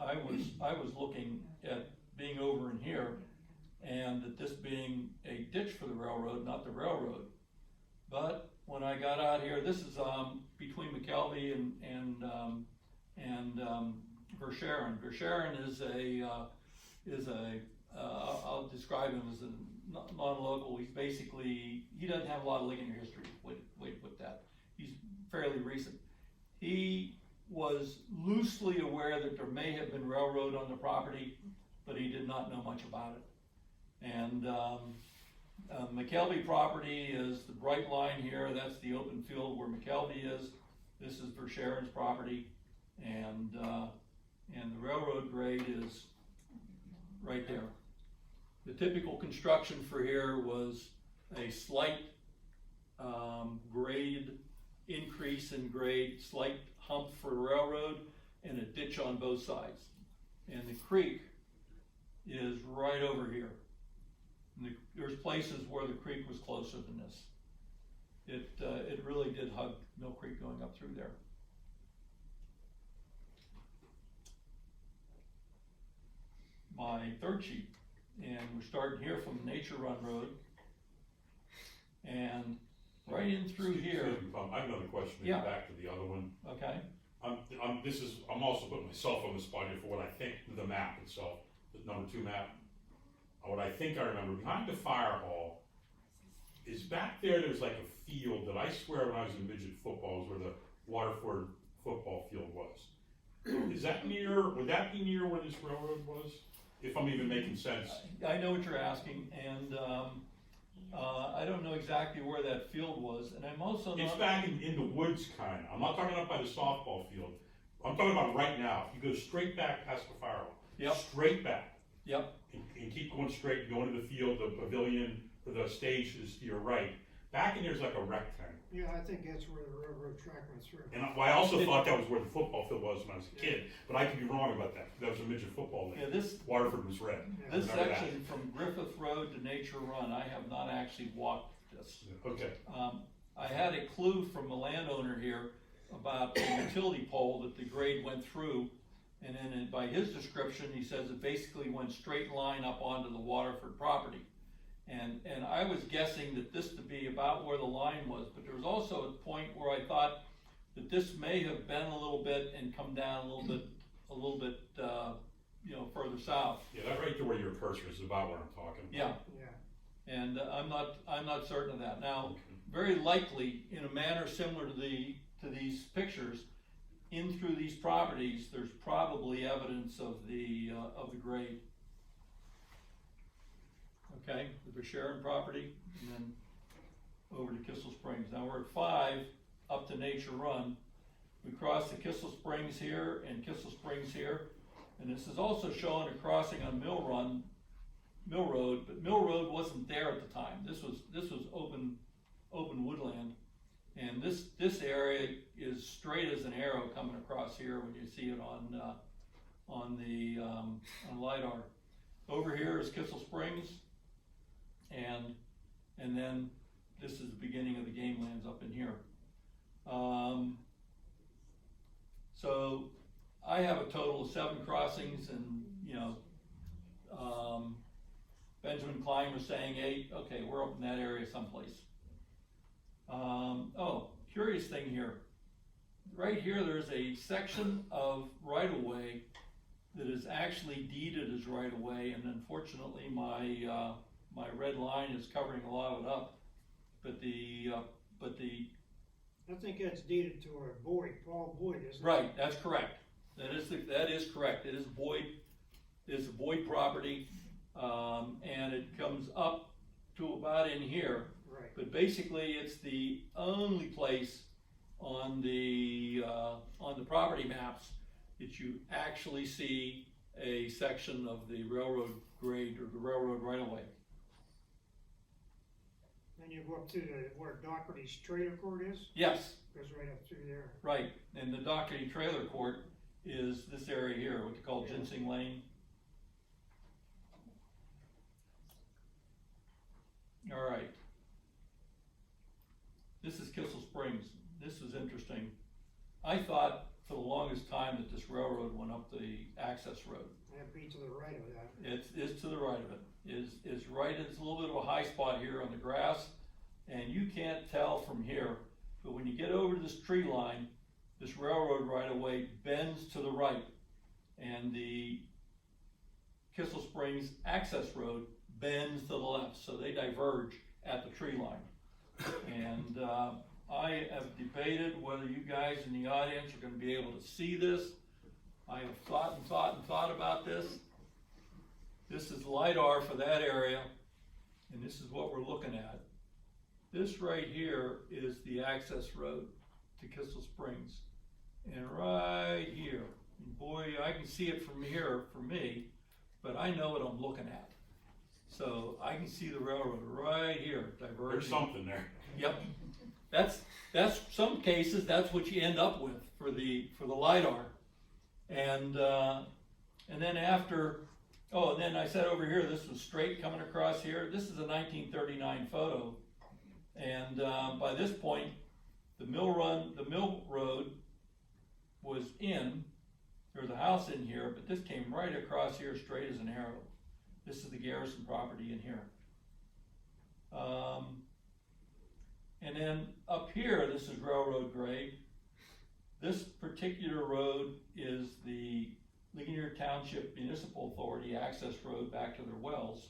I was looking at being over in here, and that this being a ditch for the railroad, not the railroad. But when I got out here, this is between McKelvey and Verscharen. Verscharen is a I'll describe him as a non-local. He doesn't have a lot of Ligonier history with that. He's fairly recent. He was loosely aware that there may have been railroad on the property, but he did not know much about it. And McKelvey property is the bright line here. That's the open field where McKelvey is. This is Verscharen's property, and the railroad grade is right there. The typical construction for here was a slight grade increase in grade, slight hump for railroad, and a ditch on both sides. And the creek is right over here. And there's places where the creek was closer than this. It really did hug Mill Creek going up through there. My third sheet, and we're starting here from Nature Run Road, and right in through here. I have another question. Yeah. Back to the other one. Okay. I'm also putting myself on the spot here for what I think the map itself, the number 2 map. What I think I remember, behind the fire hall, is back there's like a field that I swear when I was in midget football was where the Waterford football field was. Is that near, would that be near where this railroad was? if I'm even making sense. I know what you're asking, and, I don't know exactly where that field was, and I'm also It's not. back in the woods kinda, I'm not talking up by the softball field, I'm talking about right now, if you go straight back past the fire hall. Yep. Straight back, Yep, and keep going straight, go into the field, the pavilion, or the stage is to your right. Back in there's like a rectangle. Yeah, I think that's where the railroad track went through. And I also thought that was where the football field was when I was a kid, but I could be wrong about that, that was a midget football yeah, league. this, Waterford was red. Yeah. this Remember that. section from Griffith Road to Nature Run, I have not actually walked this. Okay, I had a clue from the landowner here about the utility pole that the grade went through. And then by his description, he says it basically went straight line up onto the Waterford property. And I was guessing that this to be about where the line was, but there was also a point where I thought that this may have been a little bit and come down a little bit, further south. yeah, that right there where your cursor is about what I'm talking about. Yeah, Yeah, and I'm not certain of that. Now, very likely, in a manner similar to these pictures, in through these properties, there's probably evidence of the grade. Okay, the Sharon property, and then over to Kissel Springs. Now we're at 5, up to Nature Run. We cross the Kissel Springs here and Kissel Springs here, and this is also showing a crossing on Mill Road, but Mill Road wasn't there at the time. This was open woodland. And this area is straight as an arrow coming across here when you see it on LiDAR. Over here is Kissel Springs, and then this is the beginning of the game lands up in here. So I have a total of 7 crossings, and Benjamin Klein was saying 8. Okay, we're up in that area someplace. Curious thing here. Right here, there's a section of right-of-way that is actually deeded as right-of-way, and unfortunately, my red line is covering a lot of it up. But I think that's deeded to our Boyd, Paul Boyd, isn't it? right, that's correct. That is correct. It is a Boyd property, and it comes up to about in here. Right. But basically, it's the only place on the property maps that you actually see a section of the railroad grade or the railroad right-of-way. Then you go up to where Doherty's trailer court is, Yes, goes right up through there. right. And the Doherty Trailer Court is this area here, what they call Ginseng Lane. All right. This is Kissel Springs. This is interesting. I thought for the longest time that this railroad went up the access road. That'd be to the right of that. It's to the right of it. Is right. It's a little bit of a high spot here on the grass, and you can't tell from here. But when you get over to this tree line, this railroad right away bends to the right, and the Kissel Springs access road bends to the left. So they diverge at the tree line. And I have debated whether you guys in the audience are going to be able to see this. I have thought and thought and thought about this. This is LiDAR for that area, and this is what we're looking at. This right here is the access road to Kissel Springs. And right here, boy, I can see it from here for me, but I know what I'm looking at. So I can see the railroad right here diverging. There's something there. Yep. That's some cases, that's what you end up with for the LiDAR. And then after, and then I said over here, this was straight coming across here. This is a 1939 photo. And by this point, the Mill Road was in. There was a house in here, but this came right across here straight as an arrow. This is the Garrison property in here. And then up here, this is railroad grade. This particular road is the Ligonier Township Municipal Authority access road back to their wells.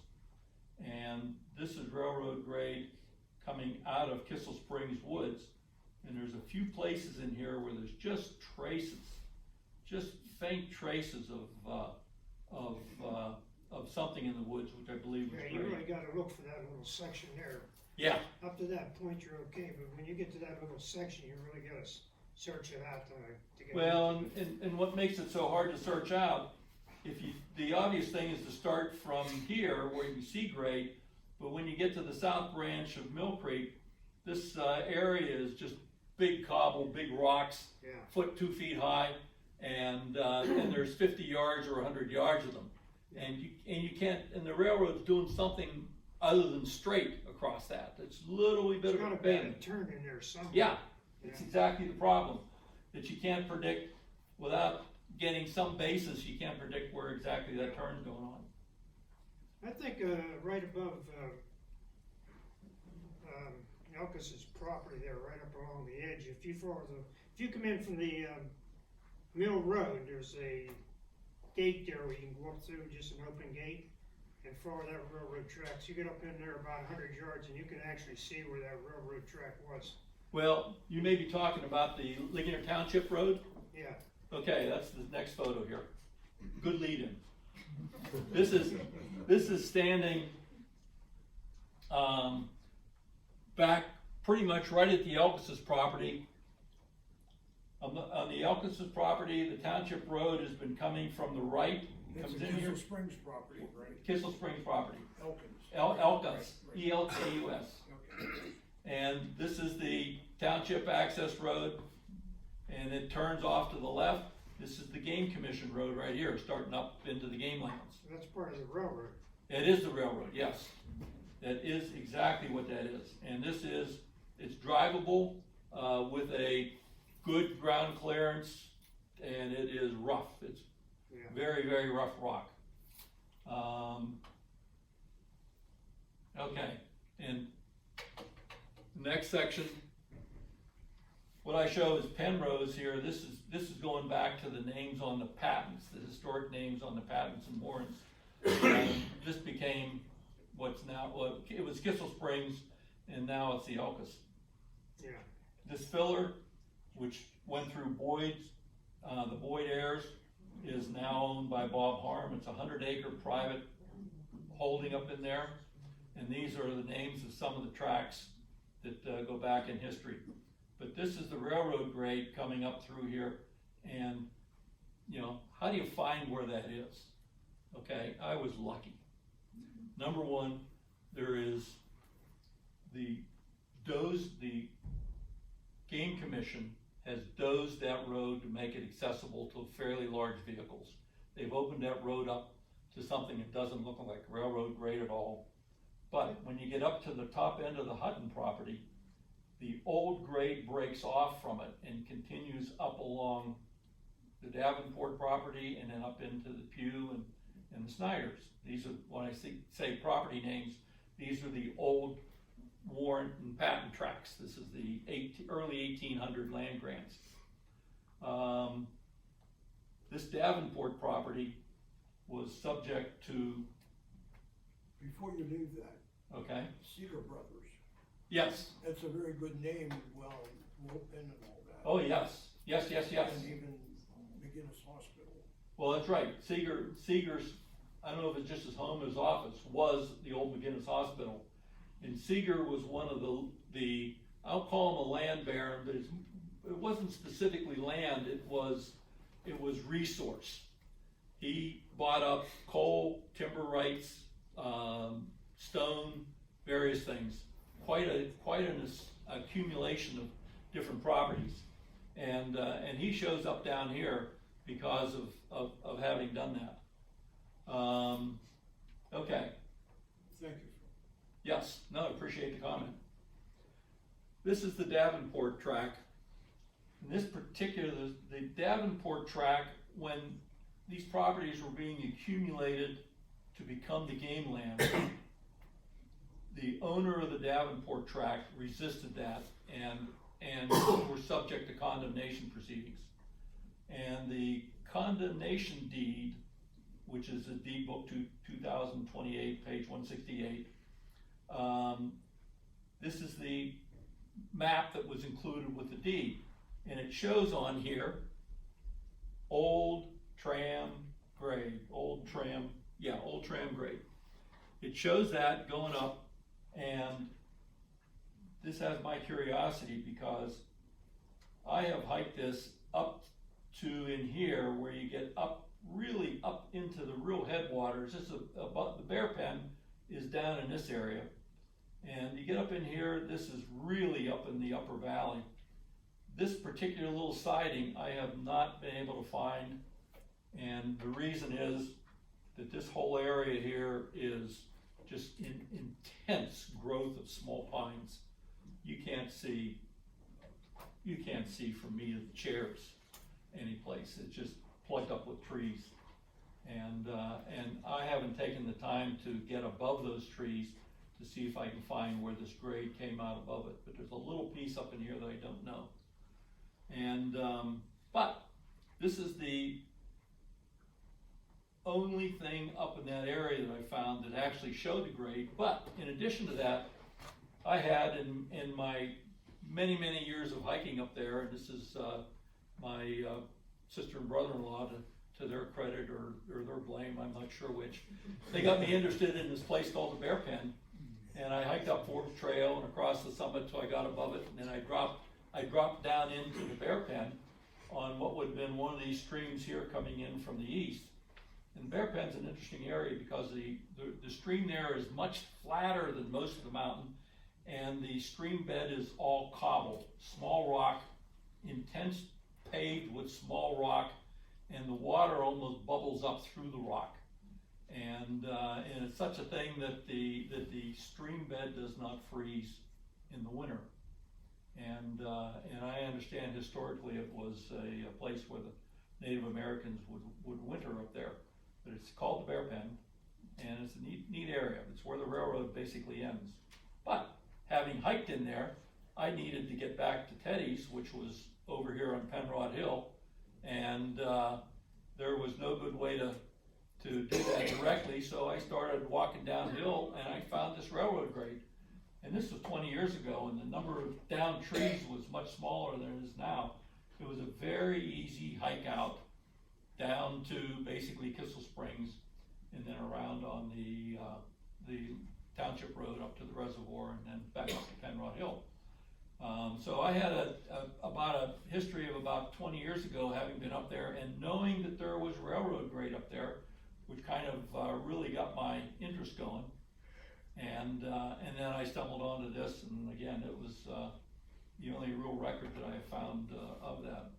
And this is railroad grade coming out of Kissel Springs Woods. And there's a few places in here where there's just traces, just faint traces of of something in the woods, which I believe was Yeah, you great. really gotta look for that little section there. Yeah, Up to that point, you're okay, but when you get to that little section, you really gotta search it out to get. well, and what makes it so hard to search out, the obvious thing is to start from here where you see grade, but when you get to the south branch of Mill Creek, this area is just big cobble, big rocks, Yeah, 2 feet high, and there's 50 yards or 100 yards of them. And you can't, and the railroad's doing something other than straight across that. It's literally a bit there's of a gotta be a bend. turn in there somewhere. Yeah, it's exactly the problem, that you can't predict, without getting some basis, you can't predict where exactly that turn's going on. I think, right above, Elkis's property there, right up along the edge, if you come in from the, Mill Road, there's a gate there where you can go up through, just an open gate, and follow that railroad tracks. You get up in there about 100 yards and you can actually see where that railroad track was. Well, you may be talking about the Ligonier Township Road. Yeah, Okay, that's the next photo here. Good lead-in. This is standing back pretty much right at the Elkis's property. On the Elkis's property, the township road has been coming from the right. It it's comes a in here. Kissel Springs property, right? Kissel Springs property. Elkins. Elkus, Right. E-L-K-U-S. Okay. And this is the township access road, and it turns off to the left. This is the game commission road right here, starting up into the game lands. So that's part of the railroad. It is the railroad, yes. That is exactly what that is. And it's drivable, with a good ground clearance, and it is rough. It's Yeah. very, very rough rock. Okay, and next section, what I show is Penn rows here. This is going back to the names on the patents, the historic names on the patents and warrants. This became it was Kissel Springs, and now it's the Elkis. Yeah. This filler, which went through Boyd's, the Boyd heirs, is now owned by Bob Harm. It's a 100-acre private holding up in there. And these are the names of some of the tracks that go back in history. But this is the railroad grade coming up through here. And, how do you find where that is? Okay, I was lucky. Number one, there is the Game Commission has dozed that road to make it accessible to fairly large vehicles. They've opened that road up to something that doesn't look like railroad grade at all. But when you get up to the top end of the Hutton property, the old grade breaks off from it and continues up along the Davenport property and then up into the Pew and the Snyders. These are, when I say property names, these are the old warrant and patent tracks. This is the early 1800 land grants. This Davenport property was subject to, Before you leave that, okay, Cedar Brothers, yes, that's a very good name, well, Wilpen and all that. oh yes, yes. And even McGinnis Hospital. Well, that's right. Seeger's, I don't know if it's just his home or his office, was the old McGinnis Hospital. And Seeger was one of the I'll call him a land baron, but it wasn't specifically land, it was resource. He bought up coal, timber rights, stone, various things. Quite an accumulation of different properties. And he shows up down here because of having done that. Okay. Thank you. Yes, no, I appreciate the comment. This is the Davenport track. In this particular, the Davenport track, when these properties were being accumulated to become the game land, the owner of the Davenport tract resisted that and were subject to condemnation proceedings. And the condemnation deed, which is a deed book 2028, page 168, this is the map that was included with the deed. And it shows on here, old tram grade, old tram yeah, old tram grade. It shows that going up, and this has my curiosity because I have hiked this up to in here where you get up, really up into the real headwaters. This is about the Bear Pen is down in this area. And you get up in here, this is really up in the upper valley. This particular little siding I have not been able to find, and the reason is that this whole area here is just intense growth of small pines. You can't see from me to the chairs any place. It's just plugged up with trees. And I haven't taken the time to get above those trees to see if I can find where this grade came out above it. But there's a little piece up in here that I don't know. And, but this is the only thing up in that area that I found that actually showed the grade. But in addition to that, I had in my many years of hiking up there, and this is my sister and brother-in-law, to their credit or their blame, I'm not sure which. They got me interested in this place called the Bear Pen, and I hiked up Forbes Trail and across the summit till I got above it, and then I dropped down into the Bear Pen on what would have been one of these streams here coming in from the east. And Bear Pen's an interesting area because the stream there is much flatter than most of the mountain, and the stream bed is all cobble, small rock, intense paved with small rock, and the water almost bubbles up through the rock. And it's such a thing that the stream bed does not freeze in the winter. And I understand historically it was a place where the Native Americans would winter up there. But it's called the Bear Pen, and it's a neat area. It's where the railroad basically ends. But having hiked in there, I needed to get back to Teddy's, which was over here on Penrod Hill, and there was no good way to do that directly, so I started walking downhill, and I found this railroad grade. And this was 20 years ago, and the number of down trees was much smaller than it is now. It was a very easy hike out down to basically Kissel Springs, and then around on the township road up to the reservoir, and then back up to Penrod Hill. So I had about a history of about 20 years ago having been up there and knowing that there was railroad grade up there, which kind of really got my interest going. And then I stumbled onto this, and again, it was the only real record that I have found of that.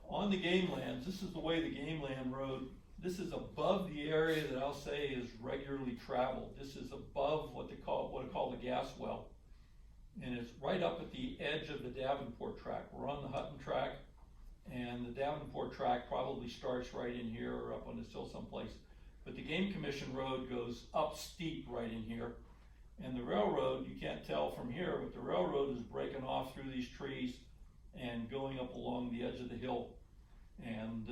On the game lands, this is the way the game land road, this is above the area that I'll say is regularly traveled. This is above what I call the gas well. And it's right up at the edge of the Davenport track. We're on the Hutton track, and the Davenport track probably starts right in here or up on this hill someplace. But the Game Commission road goes up steep right in here. And the railroad, you can't tell from here, but the railroad is breaking off through these trees and going up along the edge of the hill. And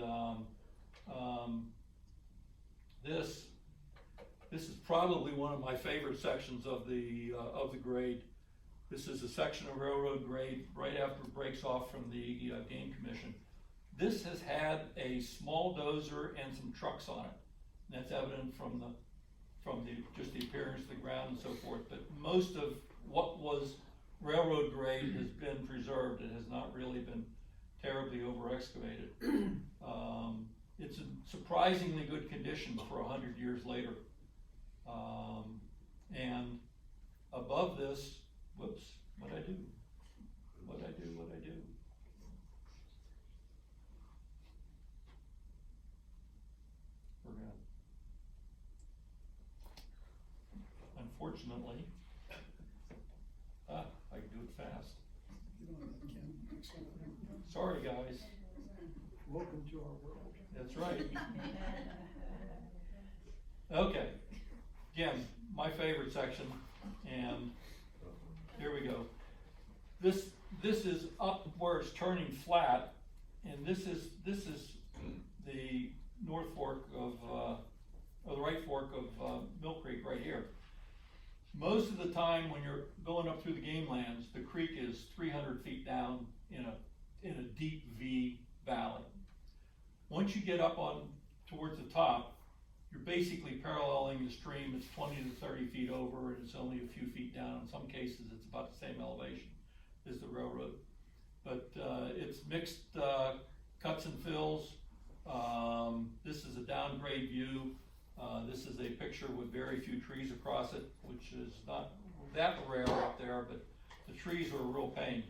this is probably one of my favorite sections of the grade. This is a section of railroad grade right after it breaks off from the Game Commission. This has had a small dozer and some trucks on it. And that's evident from just the appearance of the ground and so forth. But most of what was railroad grade has been preserved. It has not really been terribly over excavated. It's in surprisingly good condition for 100 years later. And above this, whoops, what'd I do? We're gonna, unfortunately, I can do it fast. Sorry, guys. Welcome to our world. That's right. Okay, again, my favorite section, and here we go. This is up where it's turning flat, and this is the North Fork of, or the right fork of Mill Creek right here. Most of the time when you're going up through the game lands, the creek is 300 feet down in a deep V valley. Once you get up on towards the top, you're basically paralleling the stream. It's 20 to 30 feet over, and it's only a few feet down. In some cases, it's about the same elevation as the railroad. But it's mixed cuts and fills. This is a downgrade view. This is a picture with very few trees across it, which is not that rare up there, but the trees are a real pain.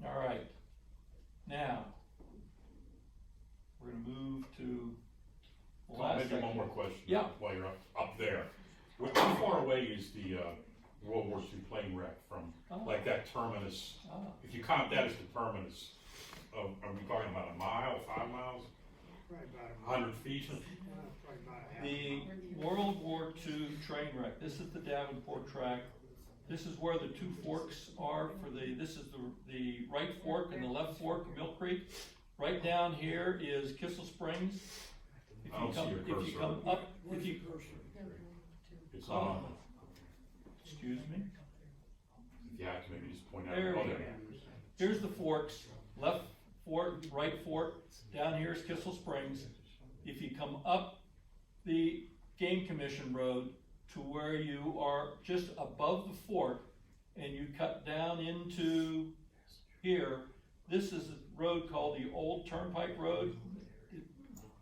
All right, now we're gonna move to the last Maybe one section. more question. Yeah. While you're up there. How far away is the World War II plane wreck from, like that terminus? If you count that as the terminus, are we talking about a mile, 5 miles, Probably about a mile. 100 feet? Probably about a half The mile. World War II train wreck, this is the Davenport track. This is where the two forks are for this is the right fork and the left fork of Mill Creek. Right down here is Kissel Springs. If I don't see your if you cursor. come up, if you, It's not on. excuse me, If you have to, maybe just point out. There we Oh, go. there. Here's the forks, left fork, right fork, down here is Kissel Springs. If you come up the Game Commission Road to where you are just above the fork and you cut down into here, this is a road called the Old Turnpike Road.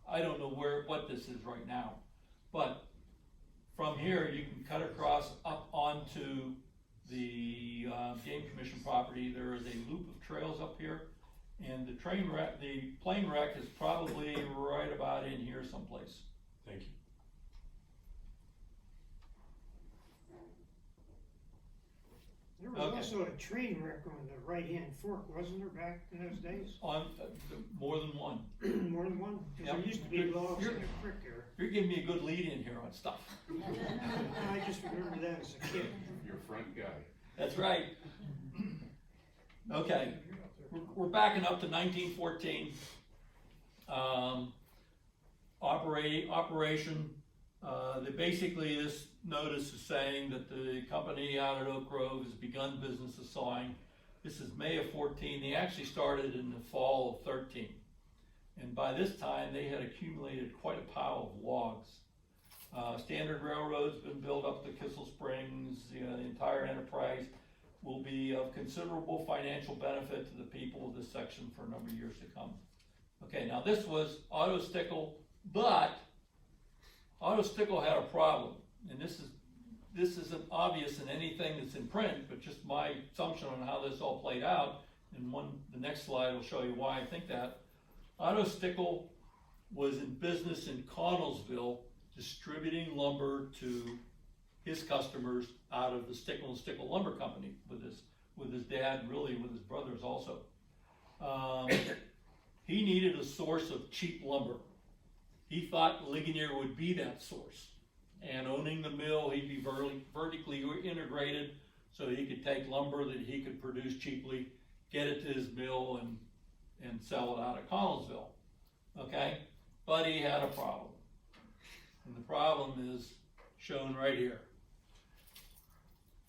I don't know what this is right now, but from here you can cut across up onto the Game Commission property. There is a loop of trails up here, and the plane wreck is probably right about in here someplace. Thank you. There was Okay. also a train wreck on the right-hand fork, wasn't there, back in those days? On more than one. More than one? 'Cause Yep. there used to be logs in the creek there. You're giving me a good lead in here on stuff. I just remember that as a kid. Your front guy. That's right. Okay, we're backing up to 1914. Operation, basically this notice is saying that the company out at Oak Grove has begun business of sawing. This is May of 14. They actually started in the fall of 13. And by this time, they had accumulated quite a pile of logs. Standard Railroad's been built up to Kissel Springs. The entire enterprise will be of considerable financial benefit to the people of this section for a number of years to come. Okay, now this was Otto Stickle, but Otto Stickle had a problem, and this isn't obvious in anything that's in print, but just my assumption on how this all played out. And the next slide will show you why I think that. Otto Stickle was in business in Connellsville, distributing lumber to his customers out of the Stickle and Stickle Lumber Company with his dad, and really with his brothers also. He needed a source of cheap lumber. He thought Ligonier would be that source. And owning the mill, he'd be vertically integrated, so he could take lumber that he could produce cheaply, get it to his mill, and sell it out of Connellsville. Okay? But he had a problem. And the problem is shown right here.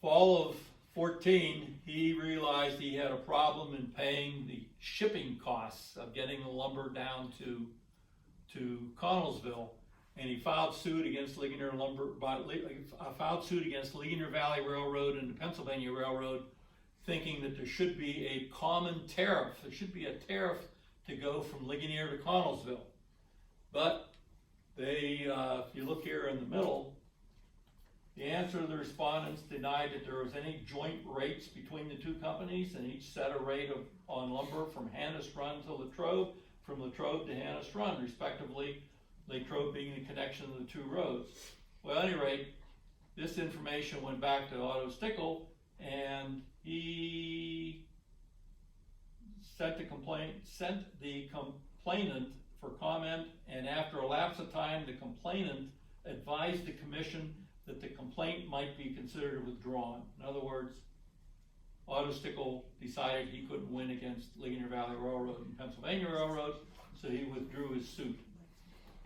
Fall of 14, he realized he had a problem in paying the shipping costs of getting the lumber down to Connellsville, and he filed suit against Ligonier Valley Rail Road and the Pennsylvania Railroad, thinking that there should be a common tariff. There should be a tariff to go from Ligonier to Connellsville. But they, if you look here in the middle, the answer to the respondents denied that there was any joint rates between the two companies, and each set a rate on lumber from Hannis Run to Latrobe, from Latrobe to Hannis Run, respectively, Latrobe being the connection of the two roads. Well, at any rate, this information went back to Otto Stickle, and he sent the complainant for comment, and after a lapse of time, the complainant advised the commission that the complaint might be considered withdrawn. In other words, Otto Stickle decided he couldn't win against Ligonier Valley Railroad and Pennsylvania Railroad, so he withdrew his suit.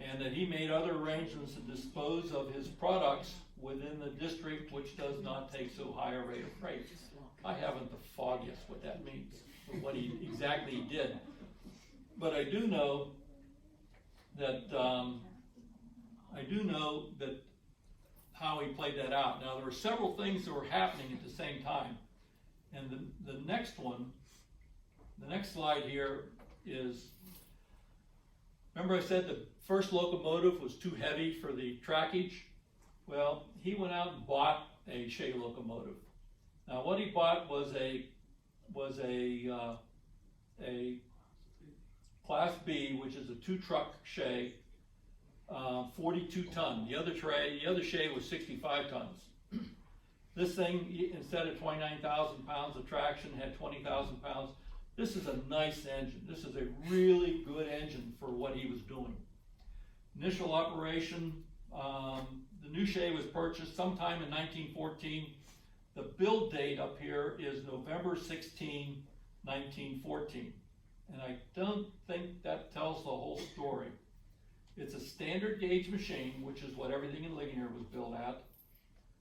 And that he made other arrangements to dispose of his products within the district, which does not take so high a rate of freight. I haven't the foggiest what that means, or what he exactly did. but I do know that, how he played that out. Now, there were several things that were happening at the same time. And the next one, the next slide here is, remember I said the first locomotive was too heavy for the trackage? Well, he went out and bought a Shay locomotive. Now, what he bought was a Class B, which is a 2-truck Shay, 42 ton. The other Shay was 65 tons. This thing, instead of 29,000 pounds of traction, had 20,000 pounds. This is a nice engine. This is a really good engine for what he was doing. Initial operation, the new Shay was purchased sometime in 1914. The build date up here is November 16, 1914. And I don't think that tells the whole story. It's a standard gauge machine, which is what everything in Ligonier was built at.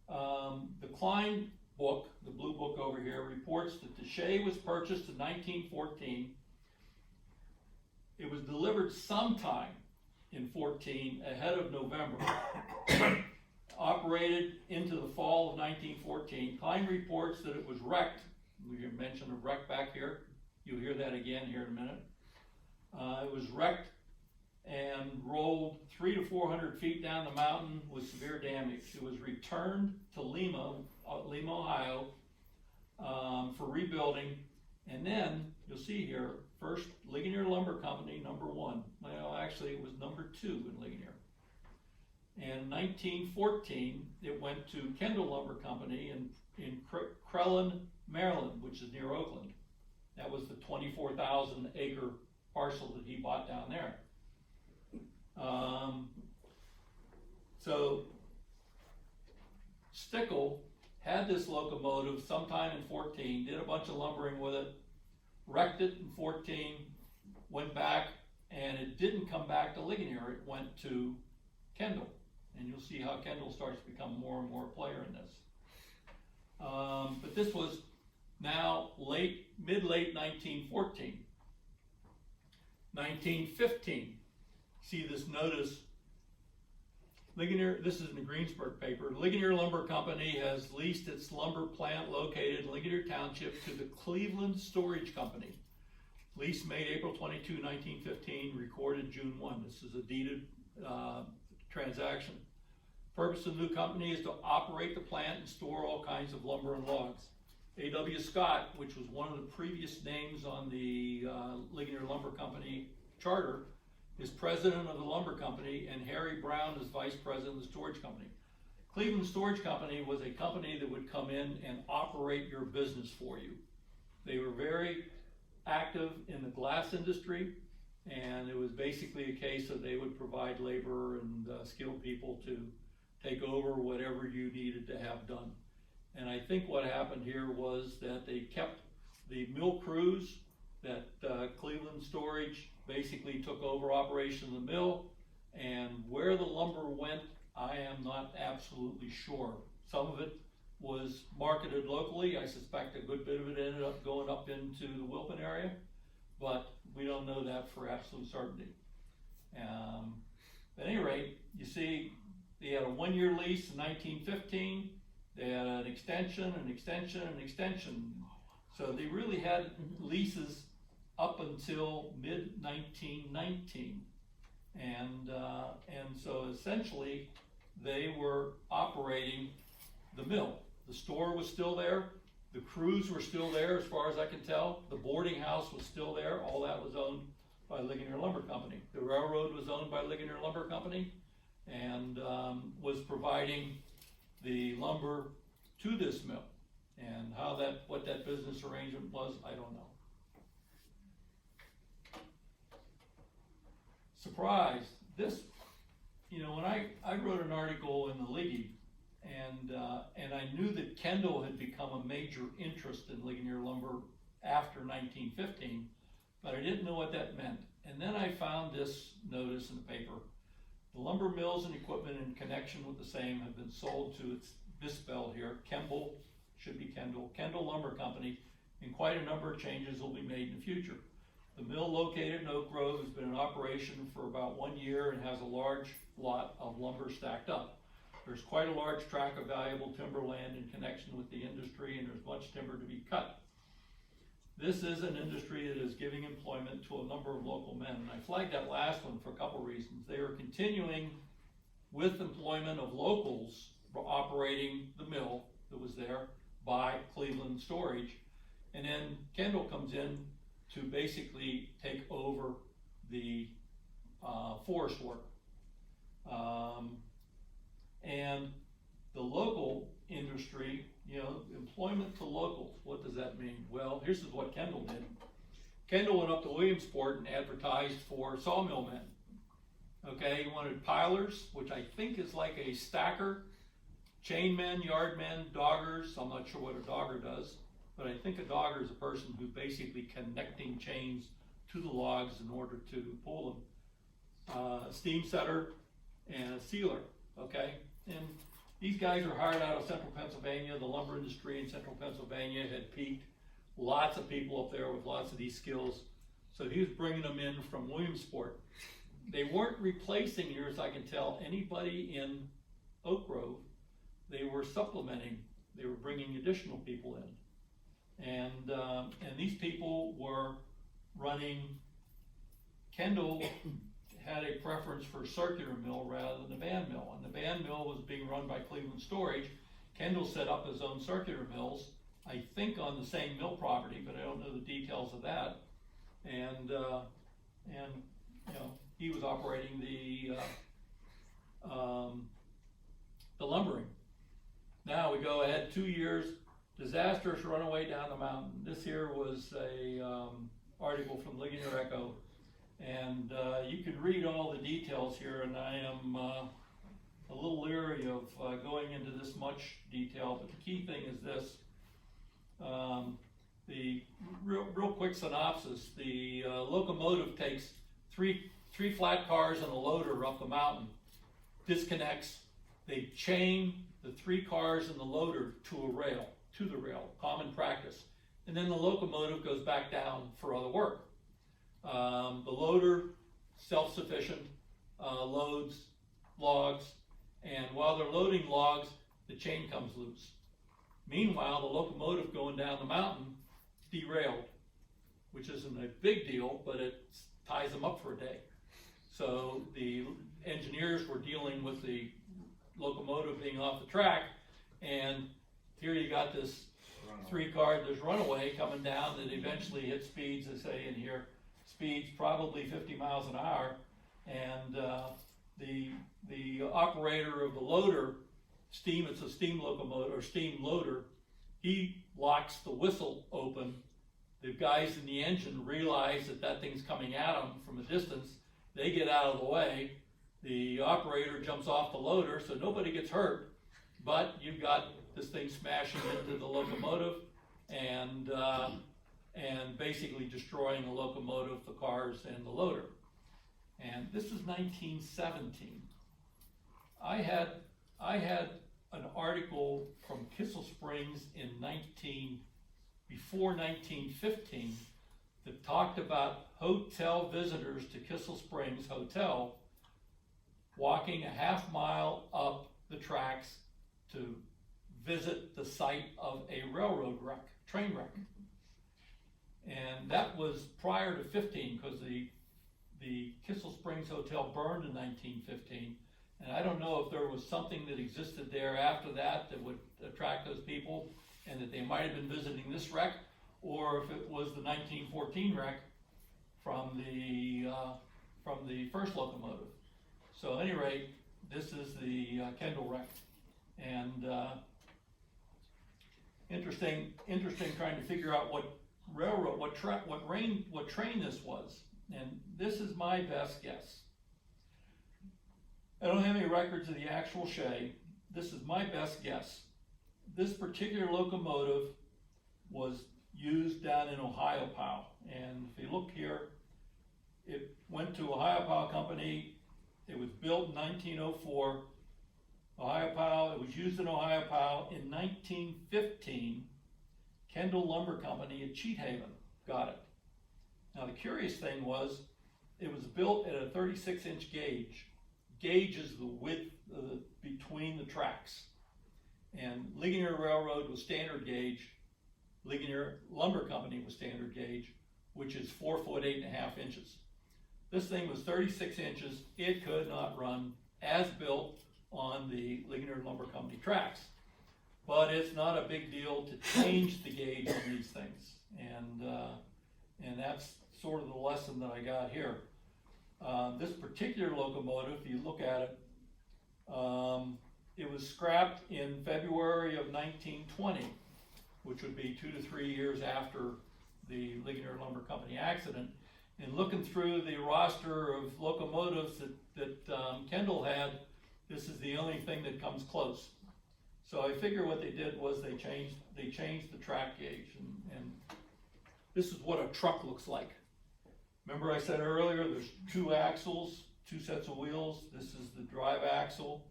The Klein book, the blue book over here, reports that the Shay was purchased in 1914. It was delivered sometime in 14, ahead of November. Operated into the fall of 1914. Klein reports that it was wrecked. We mentioned a wreck back here. You'll hear that again here in a minute. It was wrecked and rolled 300 to 400 feet down the mountain with severe damage. It was returned to Lima, Ohio, for rebuilding. And then, you'll see here, first Ligonier Lumber Company, #1. Well, actually it was #2 in Ligonier. And 1914, it went to Kendall Lumber Company in Crellin, Maryland, which is near Oakland. That was the 24,000 acre parcel that he bought down there. So Stickle had this locomotive sometime in 14, did a bunch of lumbering with it, wrecked it in 14, went back, and it didn't come back to Ligonier, it went to Kendall. And you'll see how Kendall starts to become more and more a player in this. But this was now mid-late 1914. 1915, see this notice, Ligonier, this is in the Greensburg paper, Ligonier Lumber Company has leased its lumber plant located in Ligonier Township to the Cleveland Storage Company. Lease made April 22, 1915, recorded June 1. This is a deeded transaction. Purpose of the new company is to operate the plant and store all kinds of lumber and logs. A.W. Scott, which was one of the previous names on the Ligonier Lumber Company charter, is president of the lumber company, and Harry Brown is vice president of the storage company. Cleveland Storage Company was a company that would come in and operate your business for you. They were very active in the glass industry, and it was basically a case of they would provide labor and skilled people to take over whatever you needed to have done. And I think what happened here was that they kept the mill crews, that Cleveland Storage basically took over operation of the mill, and where the lumber went, I am not absolutely sure. Some of it was marketed locally. I suspect a good bit of it ended up going up into the Wilpen area, but we don't know that for absolute certainty. At any rate, you see, they had a 1-year lease in 1915. They had an extension, an extension, an extension. So they really had leases up until mid-1919. And so essentially, they were operating the mill. The store was still there. The crews were still there, as far as I can tell. The boarding house was still there. All that was owned by Ligonier Lumber Company. The railroad was owned by Ligonier Lumber Company, and was providing the lumber to this mill. And what that business arrangement was, I don't know. Surprise! This, when I wrote an article in the Liggy, and I knew that Kendall had become a major interest in Ligonier lumber after 1915, but I didn't know what that meant. And then I found this notice in the paper. The lumber mills and equipment in connection with the same have been sold to its misspelled here, Kendall Lumber Company, and quite a number of changes will be made in the future. The mill located in Oak Grove has been in operation for about 1 year and has a large lot of lumber stacked up. There's quite a large tract of valuable timberland in connection with the industry, and there's much timber to be cut. This is an industry that is giving employment to a number of local men. And I flagged that last one for a couple reasons. They are continuing with employment of locals operating the mill that was there by Cleveland Storage. And then Kendall comes in to basically take over the forest work. And the local industry, you know, employment to locals, what does that mean? Well, here's what Kendall did. Kendall went up to Williamsport and advertised for sawmill men. Okay, he wanted pilers, which I think is like a stacker, chainmen, yardmen, doggers. I'm not sure what a dogger does, but I think a dogger is a person who's basically connecting chains to the logs in order to pull them. A steam setter and a sealer, okay? And these guys are hired out of central Pennsylvania. The lumber industry in central Pennsylvania had peaked. Lots of people up there with lots of these skills. So he was bringing them in from Williamsport. They weren't replacing, here as I can tell, anybody in Oak Grove. They were supplementing. They were bringing additional people in. And these people were running, Kendall had a preference for circular mill rather than a band mill. And the band mill was being run by Cleveland Storage. Kendall set up his own circular mills, I think on the same mill property, but I don't know the details of that. And you know, he was operating the lumbering. Now we go ahead 2 years, disastrous runaway down the mountain. This here was a article from Ligonier Echo, and you can read all the details here, and I am a little leery of going into this much detail, but the key thing is this. The real quick synopsis, the locomotive takes three flat cars and a loader up the mountain, disconnects, they chain the 3 cars and the loader to the rail, common practice. And then the locomotive goes back down for other work. The loader, self-sufficient, loads logs, and while they're loading logs, the chain comes loose. Meanwhile, the locomotive going down the mountain derailed, which isn't a big deal, but it ties them up for a day. So the engineers were dealing with the locomotive being off the track, and here you got this 3-car, there's runaway coming down that eventually hit speeds, they say in here, speeds probably 50 miles an hour, and the operator of the loader, it's a steam locomotive or steam loader, he locks the whistle open. The guys in the engine realize that thing's coming at them from a distance. They get out of the way. The operator jumps off the loader, so nobody gets hurt, but you've got this thing smashing into the locomotive and basically destroying the locomotive, the cars, and the loader. And this is 1917. I had an article from Kissel Springs in before 1915 that talked about hotel visitors to Kissel Springs Hotel walking a half mile up the tracks to visit the site of a railroad wreck, train wreck. And that was prior to 15, because the Kissel Springs Hotel burned in 1915. And I don't know if there was something that existed there after that that would attract those people, and that they might have been visiting this wreck, or if it was the 1914 wreck from the first locomotive. So at any rate, this is the Kendall wreck, and interesting trying to figure out what railroad, what train this was, and this is my best guess. I don't have any records of the actual shay. This is my best guess. This particular locomotive was used down in Ohio Power, and if you look here, it went to Ohio Power Company. It was built in 1904. Ohio Power, it was used in Ohio Power. In 1915, Kendall Lumber Company at Cheat Haven got it. Now, the curious thing was, it was built at a 36-inch gauge. Gauge is the width between the tracks. And Ligonier Railroad was standard gauge. Ligonier Lumber Company was standard gauge, which is 4 foot 8.5 inches. This thing was 36 inches. It could not run as built on the Ligonier Lumber Company tracks. But it's not a big deal to change the gauge on these things. And that's sort of the lesson that I got here. This particular locomotive, if you look at it, it was scrapped in February of 1920, which would be 2 to 3 years after the Ligonier Lumber Company accident. And looking through the roster of locomotives that Kendall had, this is the only thing that comes close. So I figure what they did was they changed the track gauge, and this is what a truck looks like. Remember I said earlier, there's 2 axles, 2 sets of wheels. This is the drive axle.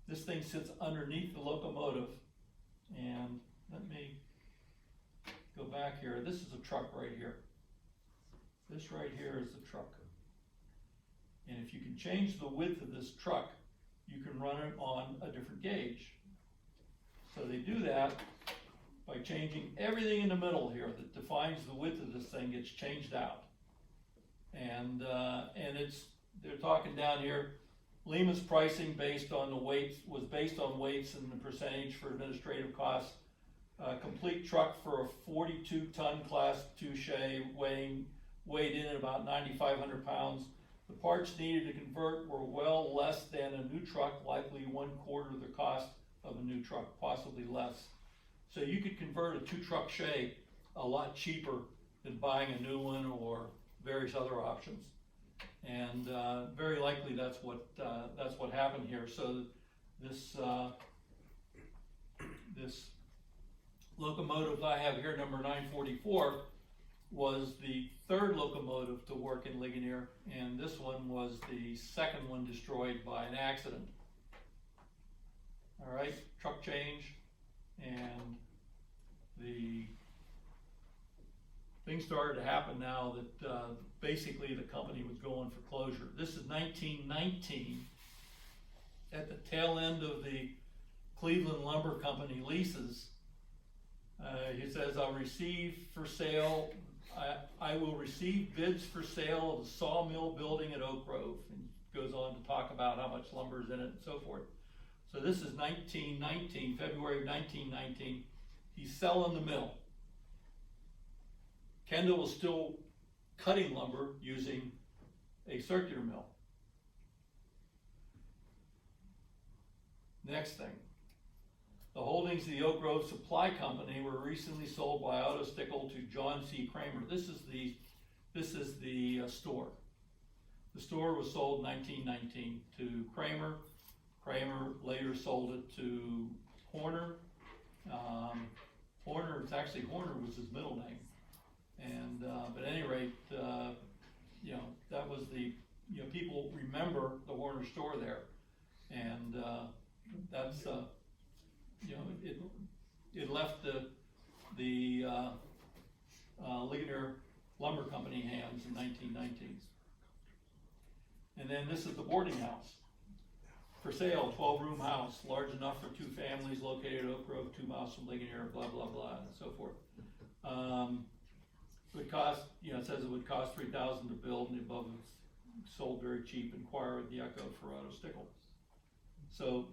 This thing sits underneath the locomotive. And let me go back here. This is a truck right here. This right here is the truck. And if you can change the width of this truck, you can run it on a different gauge. So they do that by changing everything in the middle here that defines the width of this thing gets changed out. And they're talking down here, Lehman's pricing based on the weights, was based on weights and the percentage for administrative costs. Complete truck for a 42-ton class 2 shay weighed in at about 9,500 pounds. The parts needed to convert were well less than a new truck, likely 1/4 the cost of a new truck, possibly less. So you could convert a 2-truck shay a lot cheaper than buying a new one or various other options. And very likely that's what happened here. So this locomotive I have here, number 944, was the 3rd locomotive to work in Ligonier, and this one was the 2nd one destroyed by an accident. All right, truck change, and the things started to happen now that basically the company was going for closure. This is 1919, at the tail end of the Cleveland Lumber Company leases. He says, I'll receive for sale, I will receive bids for sale of the sawmill building at Oak Grove, and goes on to talk about how much lumber is in it and so forth. So this is 1919, February of 1919. He's selling the mill. Kendall was still cutting lumber using a circular mill. Next thing. The holdings of the Oak Grove Supply Company were recently sold by Otto Stickle to John C. Kramer. This is the store. The store was sold in 1919 to Kramer. Kramer later sold it to Horner. Horner was his middle name. And but at any rate, that was people remember the Horner store there, and that's it left the Ligonier Lumber Company hands in 1919. And then this is the boarding house. For sale, 12-room house, large enough for 2 families, located at Oak Grove, 2 miles from Ligonier, blah, blah, blah, and so forth. Would cost, it says it would cost $3,000 to build, and the above is sold very cheap. Inquire with the Echo for Otto Stickle. So,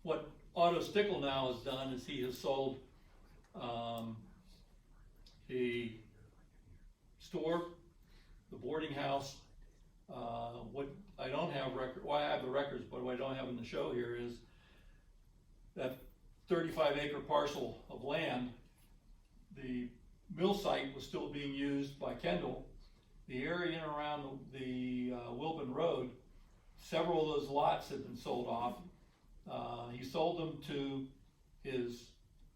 what Otto Stickle now has done is he has sold the store, the boarding house. What I don't have I have the records, but what I don't have in the show here is that 35-acre parcel of land. The mill site was still being used by Kendall. The area in and around the Wilpen Road, several of those lots had been sold off. He sold them to his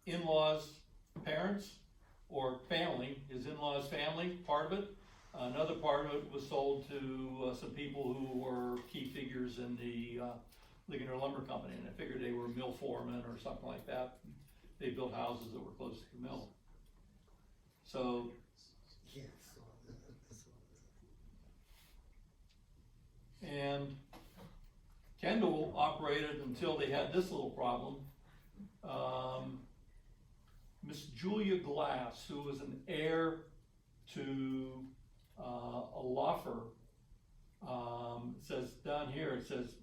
in-laws' parents or family, his in-laws' family, part of it. Another part of it was sold to some people who were key figures in the Ligonier Lumber Company, and I figured they were mill foremen or something like that. They built houses that were close to the mill. So And Kendall operated until they had this little problem. Miss Julia Glass, who was an heir to a Loffer, says down here, it says,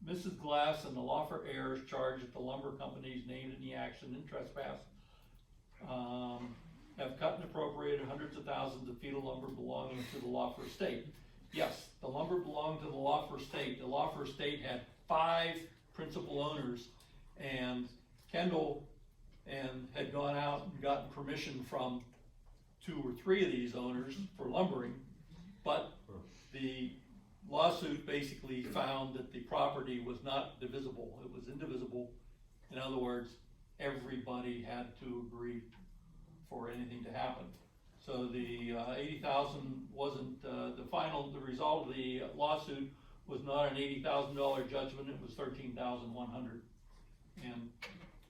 Mrs. Glass and the Loffer heirs charged that the lumber companies named in the action in trespass have cut and appropriated hundreds of thousands of feet of lumber belonging to the Loffer estate. Yes, the lumber belonged to the Loffer estate. The Loffer estate had 5 principal owners, and Kendall had gone out and gotten permission from 2 or 3 of these owners for lumbering, but the lawsuit basically found that the property was not divisible. It was indivisible. In other words, everybody had to agree for anything to happen. So the 80,000 wasn't the result of the lawsuit was not an $80,000 judgment. It was $13,100. And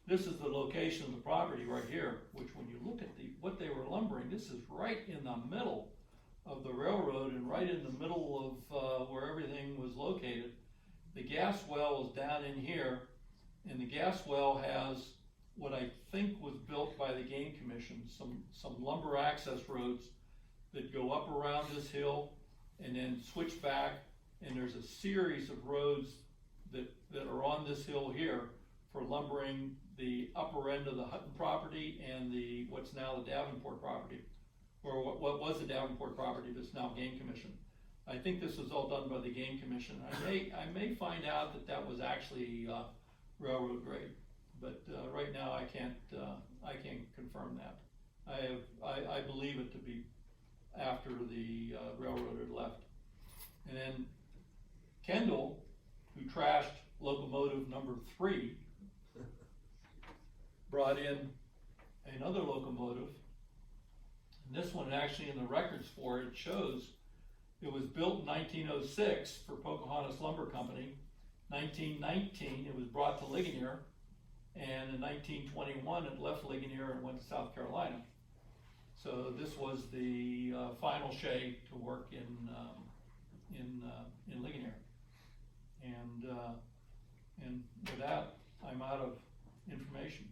this is the location of the property right here, which when you look at what they were lumbering, this is right in the middle of the railroad and right in the middle of where everything was located. The gas well is down in here, and the gas well has what I think was built by the Game Commission, some lumber access roads that go up around this hill and then switch back, and there's a series of roads that are on this hill here for lumbering the upper end of the Hutton property and what's now the Davenport property, or what was the Davenport property that's now Game Commission. I think this was all done by the Game Commission. I may find out that was actually railroad grade, but right now I can't confirm that. I believe it to be after the railroad had left. And then Kendall, who trashed locomotive number 3, brought in another locomotive. And this one, actually in the records for it, shows it was built in 1906 for Pocahontas Lumber Company. 1919, it was brought to Ligonier, and in 1921, it left Ligonier and went to South Carolina. So this was the final shade to work in Ligonier. And with that, I'm out of information.